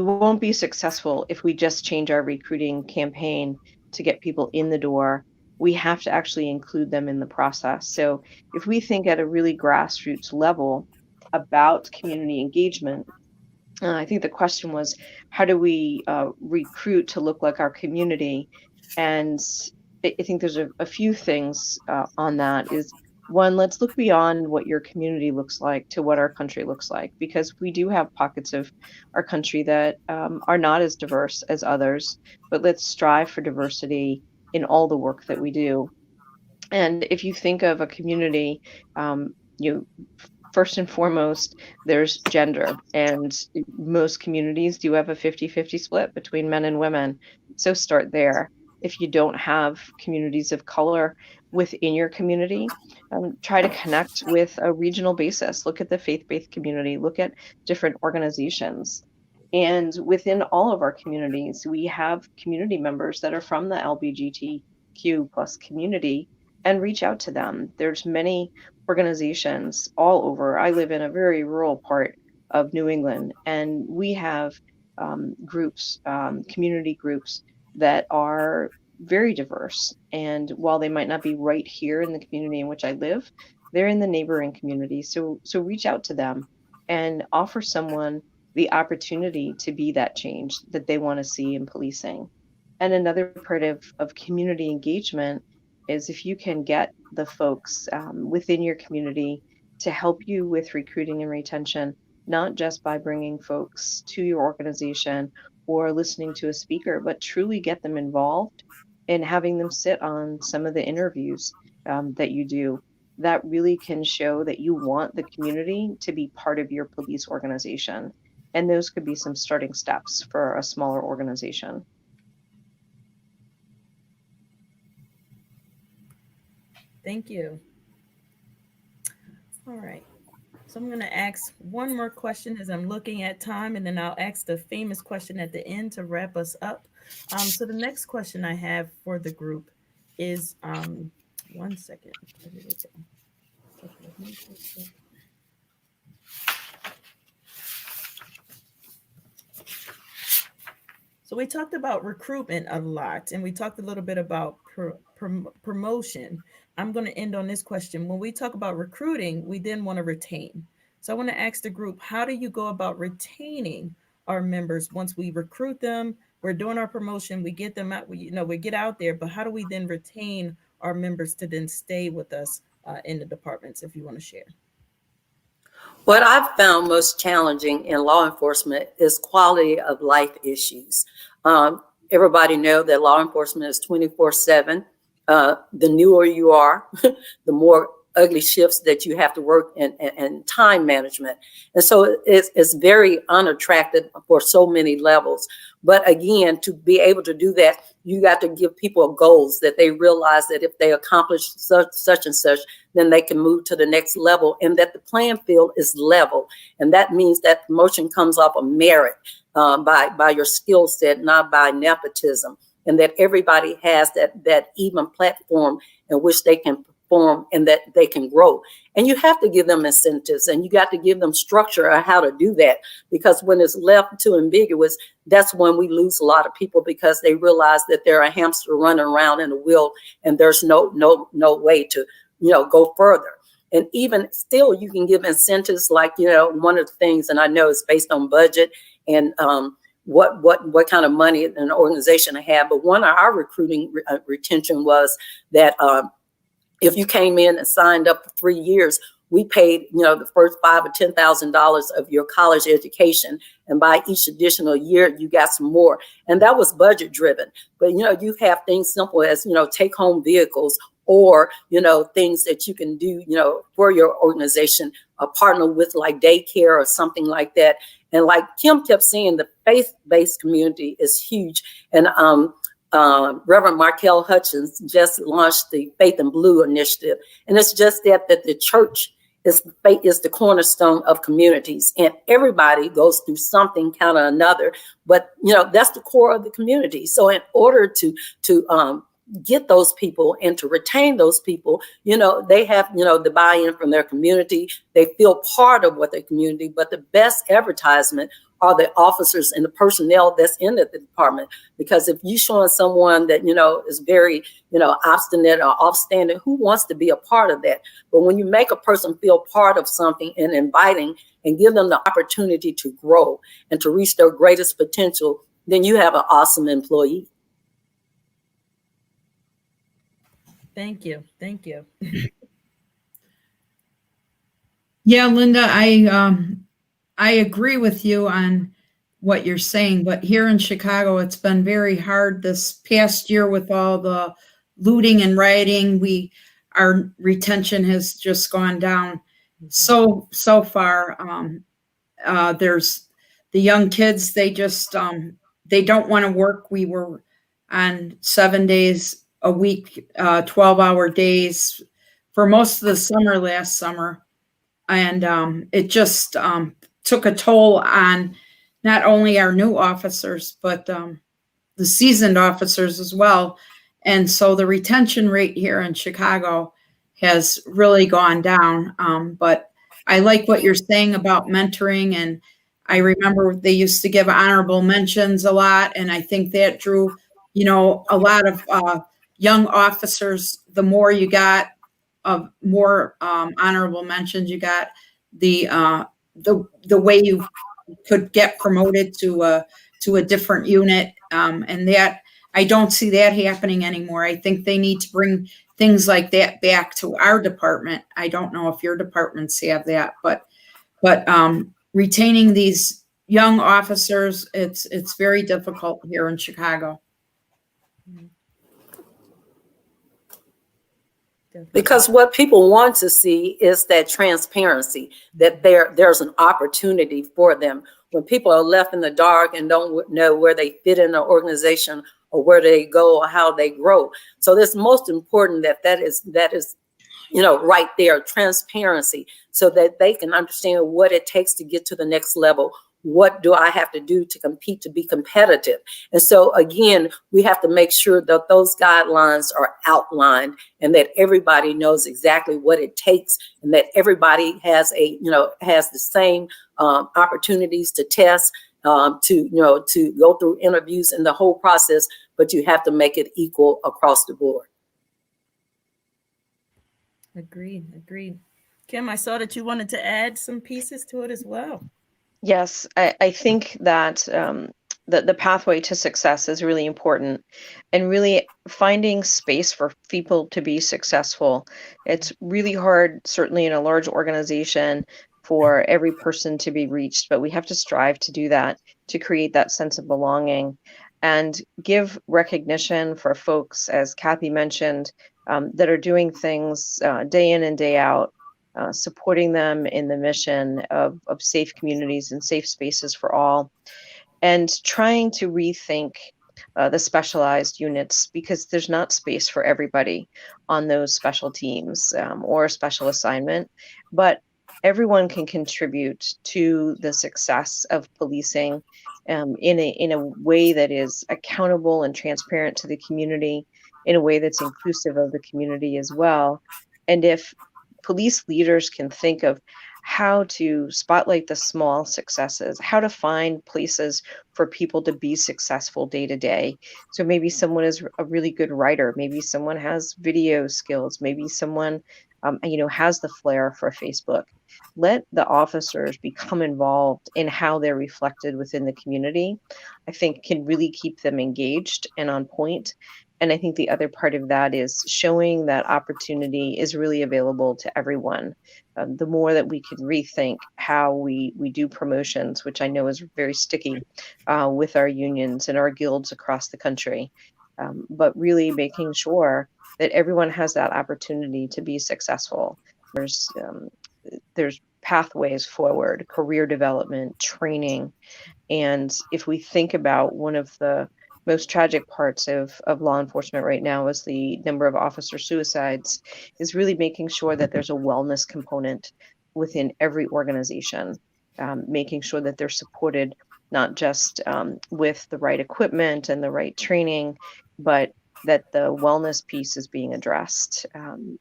won't be successful if we just change our recruiting campaign to get people in the door. We have to actually include them in the process. So if we think at a really grassroots level about community engagement, I think the question was, how do we recruit to look like our community? And I think there's a few things on that. Is one, let's look beyond what your community looks like to what our country looks like, because we do have pockets of our country that are not as diverse as others, but let's strive for diversity in all the work that we do. And if you think of a community, first and foremost, there's gender, and most communities do have a 50-50 split between men and women. So start there. If you don't have communities of color within your community, try to connect with a regional basis. Look at the faith-based community, look at different organizations. And within all of our communities, we have community members that are from the LGBTQ plus community, and reach out to them. There's many organizations all over. I live in a very rural part of New England, and we have groups, community groups that are very diverse. And while they might not be right here in the community in which I live, they're in the neighboring community. So reach out to them and offer someone the opportunity to be that change that they want to see in policing. And another part of community engagement is if you can get the folks within your community to help you with recruiting and retention, not just by bringing folks to your organization or listening to a speaker, but truly get them involved and having them sit on some of the interviews that you do. That really can show that you want the community to be part of your police organization. And those could be some starting steps for a smaller organization. Thank you. All right. So I'm going to ask one more question as I'm looking at time, and then I'll ask the famous question at the end to wrap us up. So the next question I have for the group is, one second. So we talked about recruitment a lot, and we talked a little bit about promotion. I'm going to end on this question. When we talk about recruiting, we then want to retain. So I want to ask the group, how do you go about retaining our members once we recruit them? We're doing our promotion, we get them out, we get out there, but how do we then retain our members to then stay with us in the departments, if you want to share? What I've found most challenging in law enforcement is quality of life issues. Everybody know that law enforcement is 24/7. The newer you are, the more ugly shifts that you have to work and time management. And so it's very unattractive for so many levels. But again, to be able to do that, you got to give people goals that they realize that if they accomplish such and such, then they can move to the next level, and that the playing field is level. And that means that promotion comes off of merit by your skill set, not by nepotism. And that everybody has that even platform in which they can perform and that they can grow. And you have to give them incentives, and you got to give them structure on how to do that, because when it's left too ambiguous, that's when we lose a lot of people, because they realize that they're a hamster running around in a wheel and there's no way to, go further. And even still, you can give incentives like, one of the things, and I know it's based on budget and what kind of money an organization had, but one of our recruiting retention was that if you came in and signed up for 3 years, we paid, the first $5,000 or $10,000 of your college education, and by each additional year, you got some more, and that was budget driven. But you have things simple as take home vehicles, or things that you can do, for your organization, partner with like daycare or something like that. And like Kim kept saying, the faith-based community is huge, and Reverend Markel Hutchins just launched the Faith in Blue initiative. And it's just that the church is the cornerstone of communities, and everybody goes through something kind of another, but that's the core of the community. So in order to get those people and to retain those people, they have, the buy-in from their community. They feel part of what their community, but the best advertisement are the officers and the personnel that's in the department. Because if you showing someone that, is very, obstinate or offstanding, who wants to be a part of that? But when you make a person feel part of something and inviting and give them the opportunity to grow and to reach their greatest potential, then you have an awesome employee. Thank you. Thank you. Yeah, Lynda, I agree with you on what you're saying, but here in Chicago, it's been very hard this past year with all the looting and rioting. Our retention has just gone down so far. There's the young kids, they just, they don't want to work. We were on 7 days a week, 12-hour days for most of the summer last summer. And it just took a toll on not only our new officers, but the seasoned officers as well. And so the retention rate here in Chicago has really gone down. But I like what you're saying about mentoring. And I remember they used to give honorable mentions a lot. And I think that drew, a lot of young officers. The more you got, more honorable mentions you got, the way you could get promoted to a different unit. And that, I don't see that happening anymore. I think they need to bring things like that back to our department. I don't know if your departments have that, but retaining these young officers, it's very difficult here in Chicago. Because what people want to see is that transparency, that there's an opportunity for them. When people are left in the dark and don't know where they fit in an organization or where they go or how they grow. So it's most important that is right there, transparency, so that they can understand what it takes to get to the next level. What do I have to do to compete, to be competitive? And so again, we have to make sure that those guidelines are outlined and that everybody knows exactly what it takes, and that everybody has has the same opportunities to test, to go through interviews and the whole process, but you have to make it equal across the board. Agreed. Kim, I saw that you wanted to add some pieces to it as well. Yes, I think that the pathway to success is really important, and really finding space for people to be successful. It's really hard, certainly in a large organization, for every person to be reached, but we have to strive to do that, to create that sense of belonging and give recognition for folks, as Kathy mentioned, that are doing things day in and day out, supporting them in the mission of safe communities and safe spaces for all, and trying to rethink the specialized units, because there's not space for everybody on those special teams or special assignment, but everyone can contribute to the success of policing in a way that is accountable and transparent to the community, in a way that's inclusive of the community as well. And if police leaders can think of how to spotlight the small successes, how to find places for people to be successful day to day. So maybe someone is a really good writer, maybe someone has video skills, maybe someone has the flair for Facebook. Let the officers become involved in how they're reflected within the community. I think can really keep them engaged and on point. And I think the other part of that is showing that opportunity is really available to everyone. The more that we can rethink how we do promotions, which I know is very sticky with our unions and our guilds across the country, but really making sure that everyone has that opportunity to be successful. There's pathways forward, career development, training. And if we think about one of the most tragic parts of law enforcement right now is the number of officer suicides, is really making sure that there's a wellness component within every organization, making sure that they're supported not just with the right equipment and the right training, but that the wellness piece is being addressed,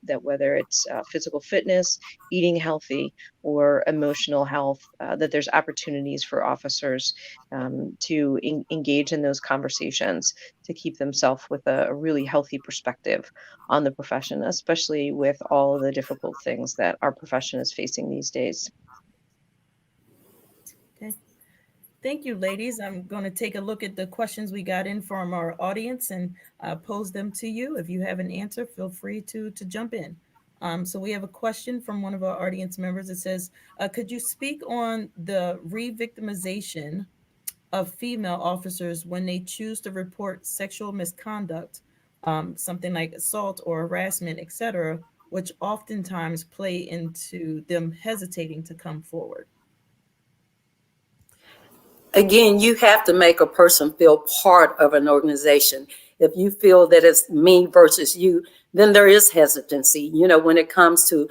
that whether it's physical fitness, eating healthy, or emotional health, that there's opportunities for officers to engage in those conversations, to keep themselves with a really healthy perspective on the profession, especially with all of the difficult things that our profession is facing these days. Thank you, ladies. I'm going to take a look at the questions we got in from our audience and pose them to you. If you have an answer, feel free to jump in. So we have a question from one of our audience members. It says, could you speak on the re-victimization of female officers when they choose to report sexual misconduct, something like assault or harassment, etc., which oftentimes play into them hesitating to come forward? Again, you have to make a person feel part of an organization. if you feel that it's me versus you, then there is hesitancy, when it comes to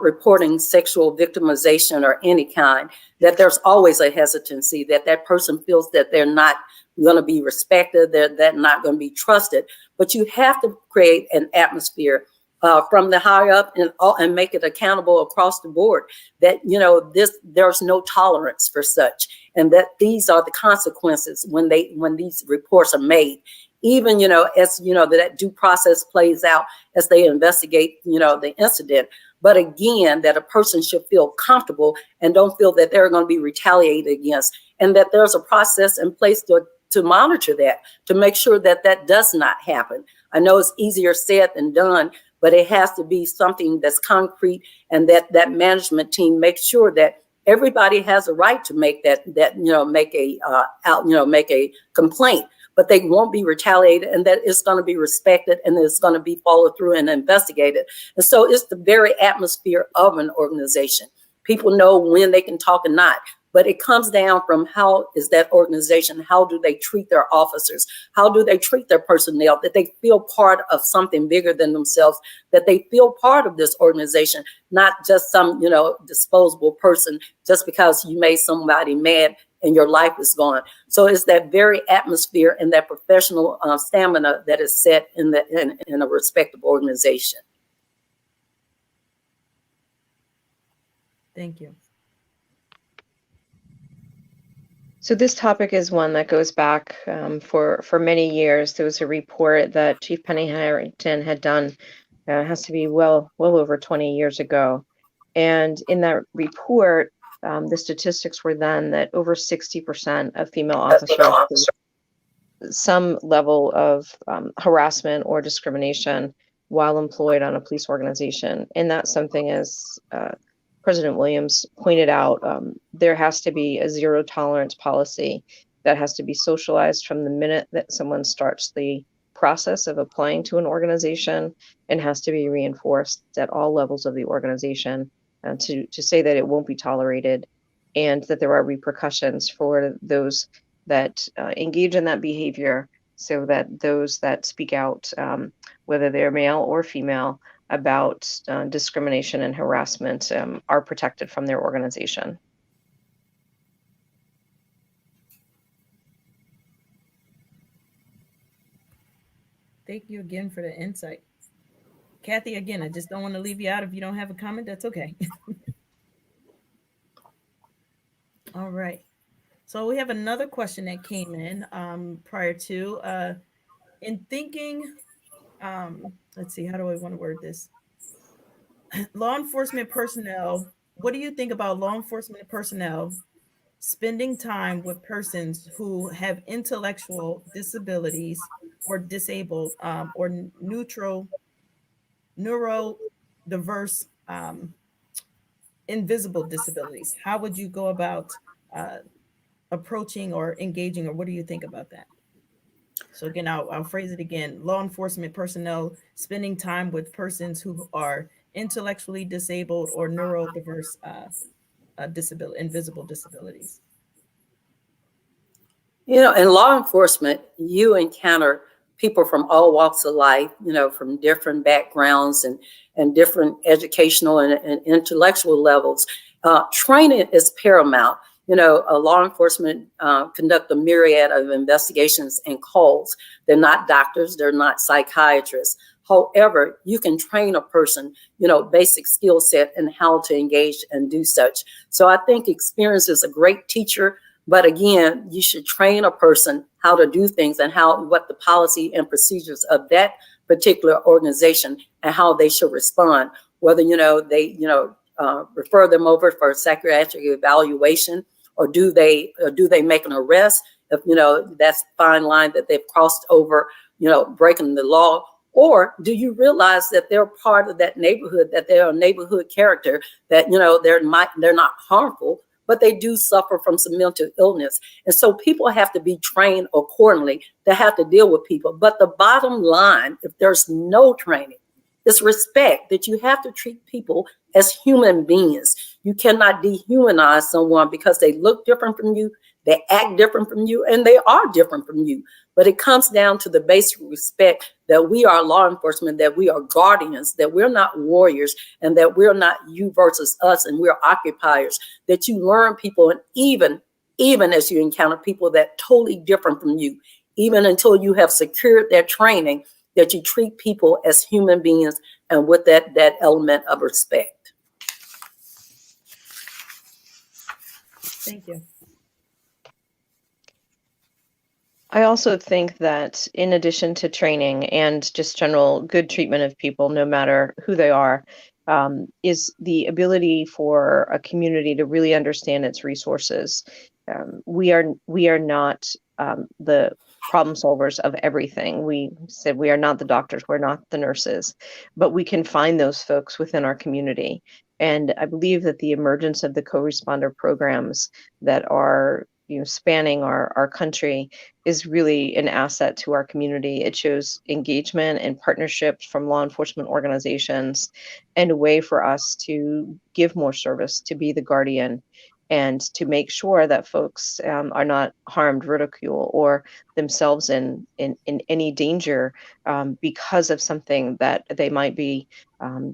reporting sexual victimization or any kind, that there's always a hesitancy that that person feels that they're not going to be respected, they're not going to be trusted. But you have to create an atmosphere from the high up and make it accountable across the board that, there's no tolerance for such, and that these are the consequences when these reports are made. Even, as, that due process plays out as they investigate, the incident. But again, that a person should feel comfortable and don't feel that they're going to be retaliated against, and that there's a process in place to monitor that, to make sure that that does not happen. I know it's easier said than done, but it has to be something that's concrete, and that management team makes sure that everybody has a right to make make a complaint, but they won't be retaliated, and that it's going to be respected, and it's going to be followed through and investigated. And so it's the very atmosphere of an organization. People know when they can talk and not. But it comes down from how is that organization, how do they treat their officers? How do they treat their personnel? That they feel part of something bigger than themselves, that they feel part of this organization, not just some, disposable person just because you made somebody mad and your life is gone. So it's that very atmosphere and that professional stamina that is set in a respectable organization. Thank you. So this topic is one that goes back for many years. There was a report that Chief Penny Harrington had done, has to be well over 20 years ago. And in that report, the statistics were then that over 60% of female officers some level of harassment or discrimination while employed on a police organization. And that's something, as President Williams pointed out, there has to be a zero tolerance policy that has to be socialized from the minute that someone starts the process of applying to an organization, and has to be reinforced at all levels of the organization to say that it won't be tolerated, and that there are repercussions for those that engage in that behavior, so that those that speak out, whether they're male or female, about discrimination and harassment are protected from their organization. Thank you again for the insight. Kathy, again, I just don't want to leave you out. If you don't have a comment, that's okay. All right. So we have another question that came in prior to, in thinking, let's see, how do I want to word this? Law enforcement personnel, what do you think about law enforcement personnel spending time with persons who have intellectual disabilities or disabled or neurodiverse invisible disabilities? How would you go about approaching or engaging, or what do you think about that? So again, I'll phrase it again. Law enforcement personnel spending time with persons who are intellectually disabled or neurodiverse invisible disabilities. In law enforcement, you encounter people from all walks of life, from different backgrounds and different educational and intellectual levels. Training is paramount. Law enforcement conduct a myriad of investigations and calls. They're not doctors, they're not psychiatrists. However, you can train a person, basic skill set and how to engage and do such. So I think experience is a great teacher. But again, you should train a person how to do things and what the policy and procedures of that particular organization and how they should respond. Whether, they, refer them over for psychiatric evaluation, or do they make an arrest if, that's a fine line that they've crossed over, breaking the law. Or do you realize that they're part of that neighborhood, that they're a neighborhood character, that, they're not harmful, but they do suffer from some mental illness. And so people have to be trained accordingly to have to deal with people. But the bottom line, if there's no training, is respect, that you have to treat people as human beings. You cannot dehumanize someone because they look different from you, They act different from you, and they are different from you. But it comes down to the basic respect that we are law enforcement, that we are guardians, that we're not warriors, and that we're not you versus us, and we're occupiers. That you learn people, and even as you encounter people that totally different from you, even until you have secured their training, that you treat people as human beings and with that element of respect. Thank you. I also think that in addition to training and just general good treatment of people, no matter who they are, is the ability for a community to really understand its resources. We are not the problem solvers of everything. We said we are not the doctors, we're not the nurses, but we can find those folks within our community. And I believe that the emergence of the co-responder programs that are spanning our country is really an asset to our community. It shows engagement and partnerships from law enforcement organizations and a way for us to give more service, to be the guardian, and to make sure that folks are not harmed, ridiculed, or themselves in any danger because of something that they might be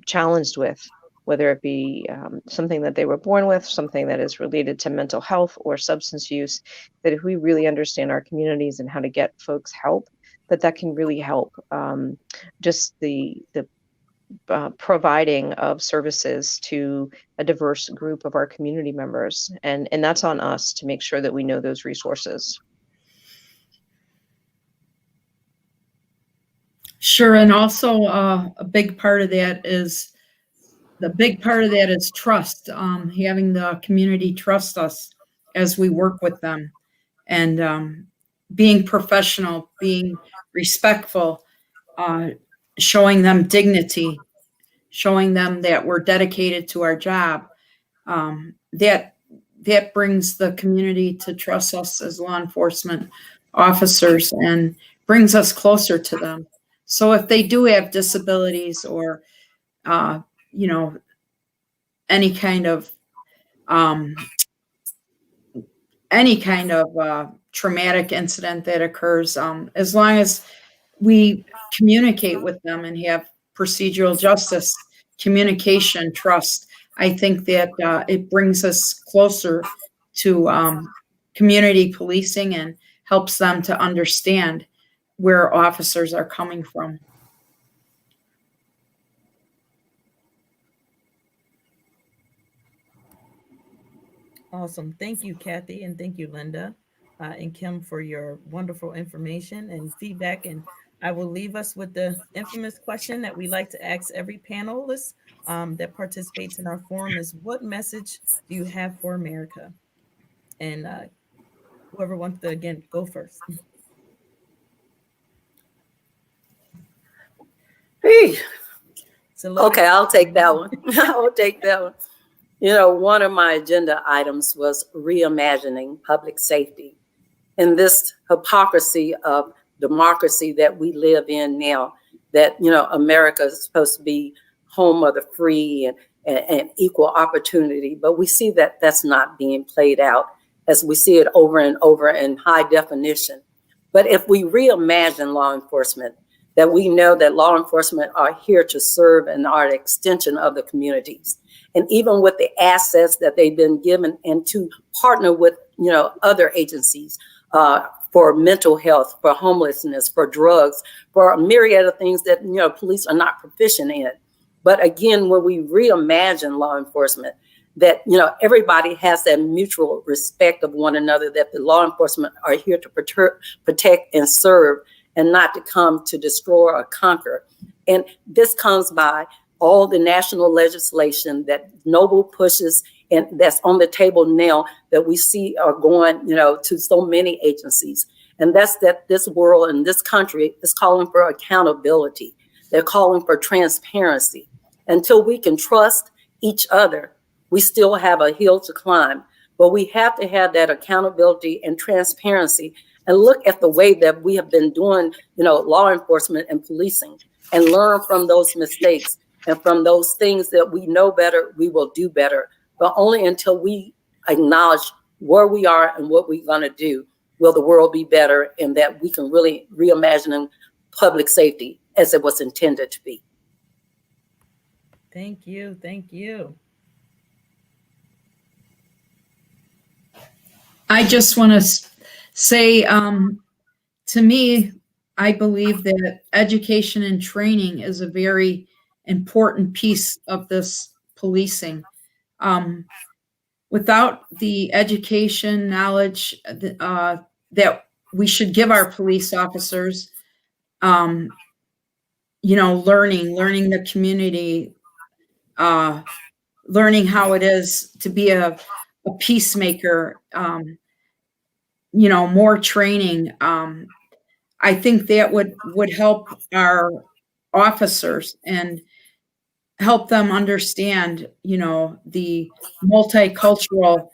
challenged with, whether it be something that they were born with, something that is related to mental health or substance use. That if we really understand our communities and how to get folks help, that can really help just the providing of services to a diverse group of our community members. And that's on us to make sure that we know those resources. Sure. And also a big part of that is trust, having the community trust us as we work with them, and being professional, being respectful, showing them dignity, showing them that we're dedicated to our job. That brings the community to trust us as law enforcement officers and brings us closer to them. So if they do have disabilities or, any kind of traumatic incident that occurs, as long as we communicate with them and have procedural justice, communication, trust, I think that it brings us closer to community policing and helps them to understand where officers are coming from. Awesome. Thank you, Kathy, and thank you, Lynda and Kim, for your wonderful information and feedback. And I will leave us with the infamous question that we like to ask every panelist that participates in our forum is, what message do you have for America? And whoever wants to, again, go first. Hey. Okay, I'll take that one. I'll take that one. One of my agenda items was reimagining public safety. In this hypocrisy of democracy that we live in now, that, America is supposed to be home of the free and equal opportunity. But we see that that's not being played out, as we see it over and over in high definition. But if we reimagine law enforcement, that we know that law enforcement are here to serve and are an extension of the communities. And even with the assets that they've been given, and to partner with, other agencies for mental health, for homelessness, for drugs, for a myriad of things that, police are not proficient in. But again, when we reimagine law enforcement, that, everybody has that mutual respect of one another, that the law enforcement are here to protect and serve, and not to come to destroy or conquer. And this comes by all the national legislation that Noble pushes, and that's on the table now, that we see are going, to so many agencies. And that's that this world and this country is calling for accountability. They're calling for transparency. Until we can trust each other, we still have a hill to climb. But we have to have that accountability and transparency, and look at the way that we have been doing, law enforcement and policing, and learn from those mistakes and from those things that we know better, we will do better. But only until we acknowledge where we are and what we're going to do, will the world be better, and that we can really reimagine public safety as it was intended to be. Thank you. Thank you. I just want to say, to me, I believe that education and training is a very important piece of this policing. Without the education, knowledge that we should give our police officers, learning the community, learning how it is to be a peacemaker, more training. I think that would help our officers and help them understand, the multicultural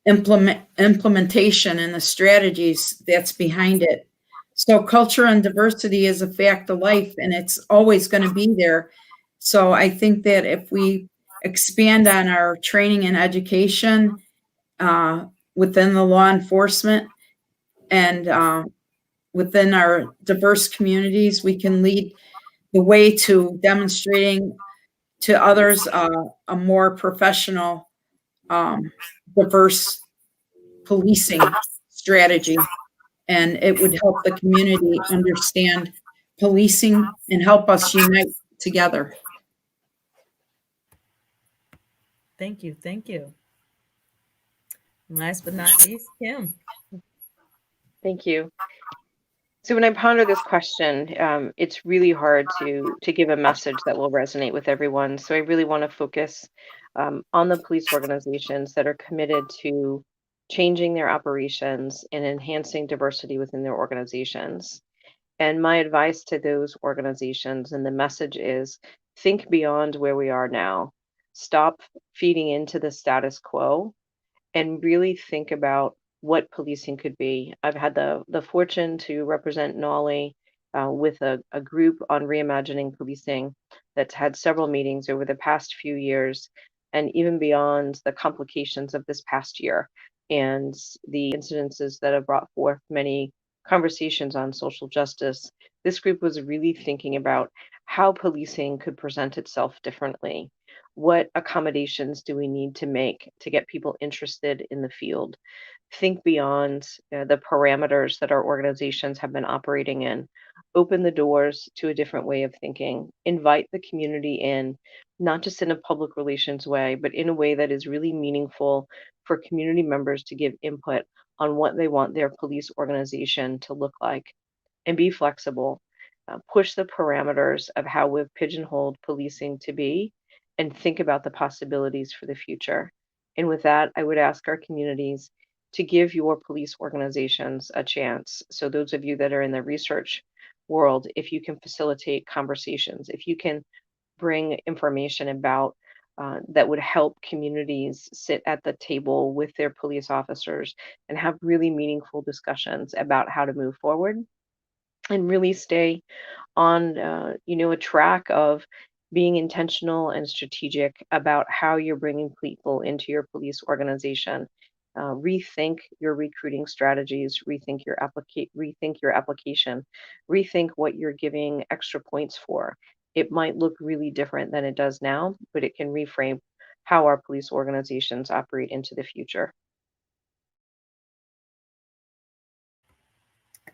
implementation and the strategies that's behind it. So culture and diversity is a fact of life, and it's always going to be there. So I think that if we expand on our training and education within the law enforcement and within our diverse communities, we can lead the way to demonstrating to others a more professional, diverse policing strategy. And it would help the community understand policing and help us unite together. Thank you. Thank you. And last but not least, Kim. Thank you. So when I ponder this question, it's really hard to give a message that will resonate with everyone. So I really want to focus on the police organizations that are committed to changing their operations and enhancing diversity within their organizations. And my advice to those organizations, and the message is, think beyond where we are now. Stop feeding into the status quo and really think about what policing could be. I've had the fortune to represent NOLI with a group on reimagining policing that's had several meetings over the past few years, and even beyond the complications of this past year and the incidences that have brought forth many conversations on social justice. This group was really thinking about how policing could present itself differently. What accommodations do we need to make to get people interested in the field? Think beyond the parameters that our organizations have been operating in. Open the doors to a different way of thinking. Invite the community in, not just in a public relations way, but in a way that is really meaningful for community members to give input on what they want their police organization to look like. And be flexible. Push the parameters of how we've pigeonholed policing to be, and think about the possibilities for the future. And with that, I would ask our communities to give your police organizations a chance. So those of you that are in the research world, if you can facilitate conversations, if you can bring information about that would help communities sit at the table with their police officers and have really meaningful discussions about how to move forward, and really stay on a track of being intentional and strategic about how you're bringing people into your police organization. Rethink your recruiting strategies, rethink your application, rethink what you're giving extra points for. It might look really different than it does now, but it can reframe how our police organizations operate into the future.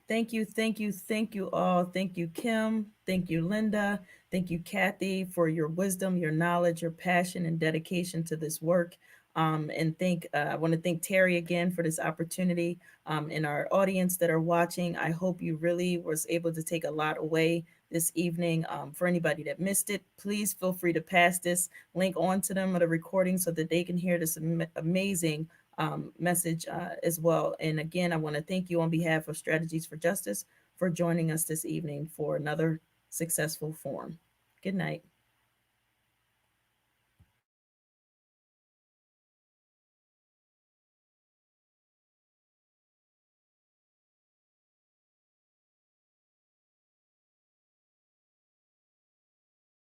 Thank you, thank you, thank you all. Thank you, Kim. Thank you, Lynda. Thank you, Kathy, for your wisdom, your knowledge, your passion, and dedication to this work. And I want to thank Terry again for this opportunity. And our audience that are watching, I hope you really was able to take a lot away this evening. For anybody that missed it, please feel free to pass this link on to them at a recording so that they can hear this amazing message as well. And again, I want to thank you on behalf of Strategies for Justice for joining us this evening for another successful forum. Good night.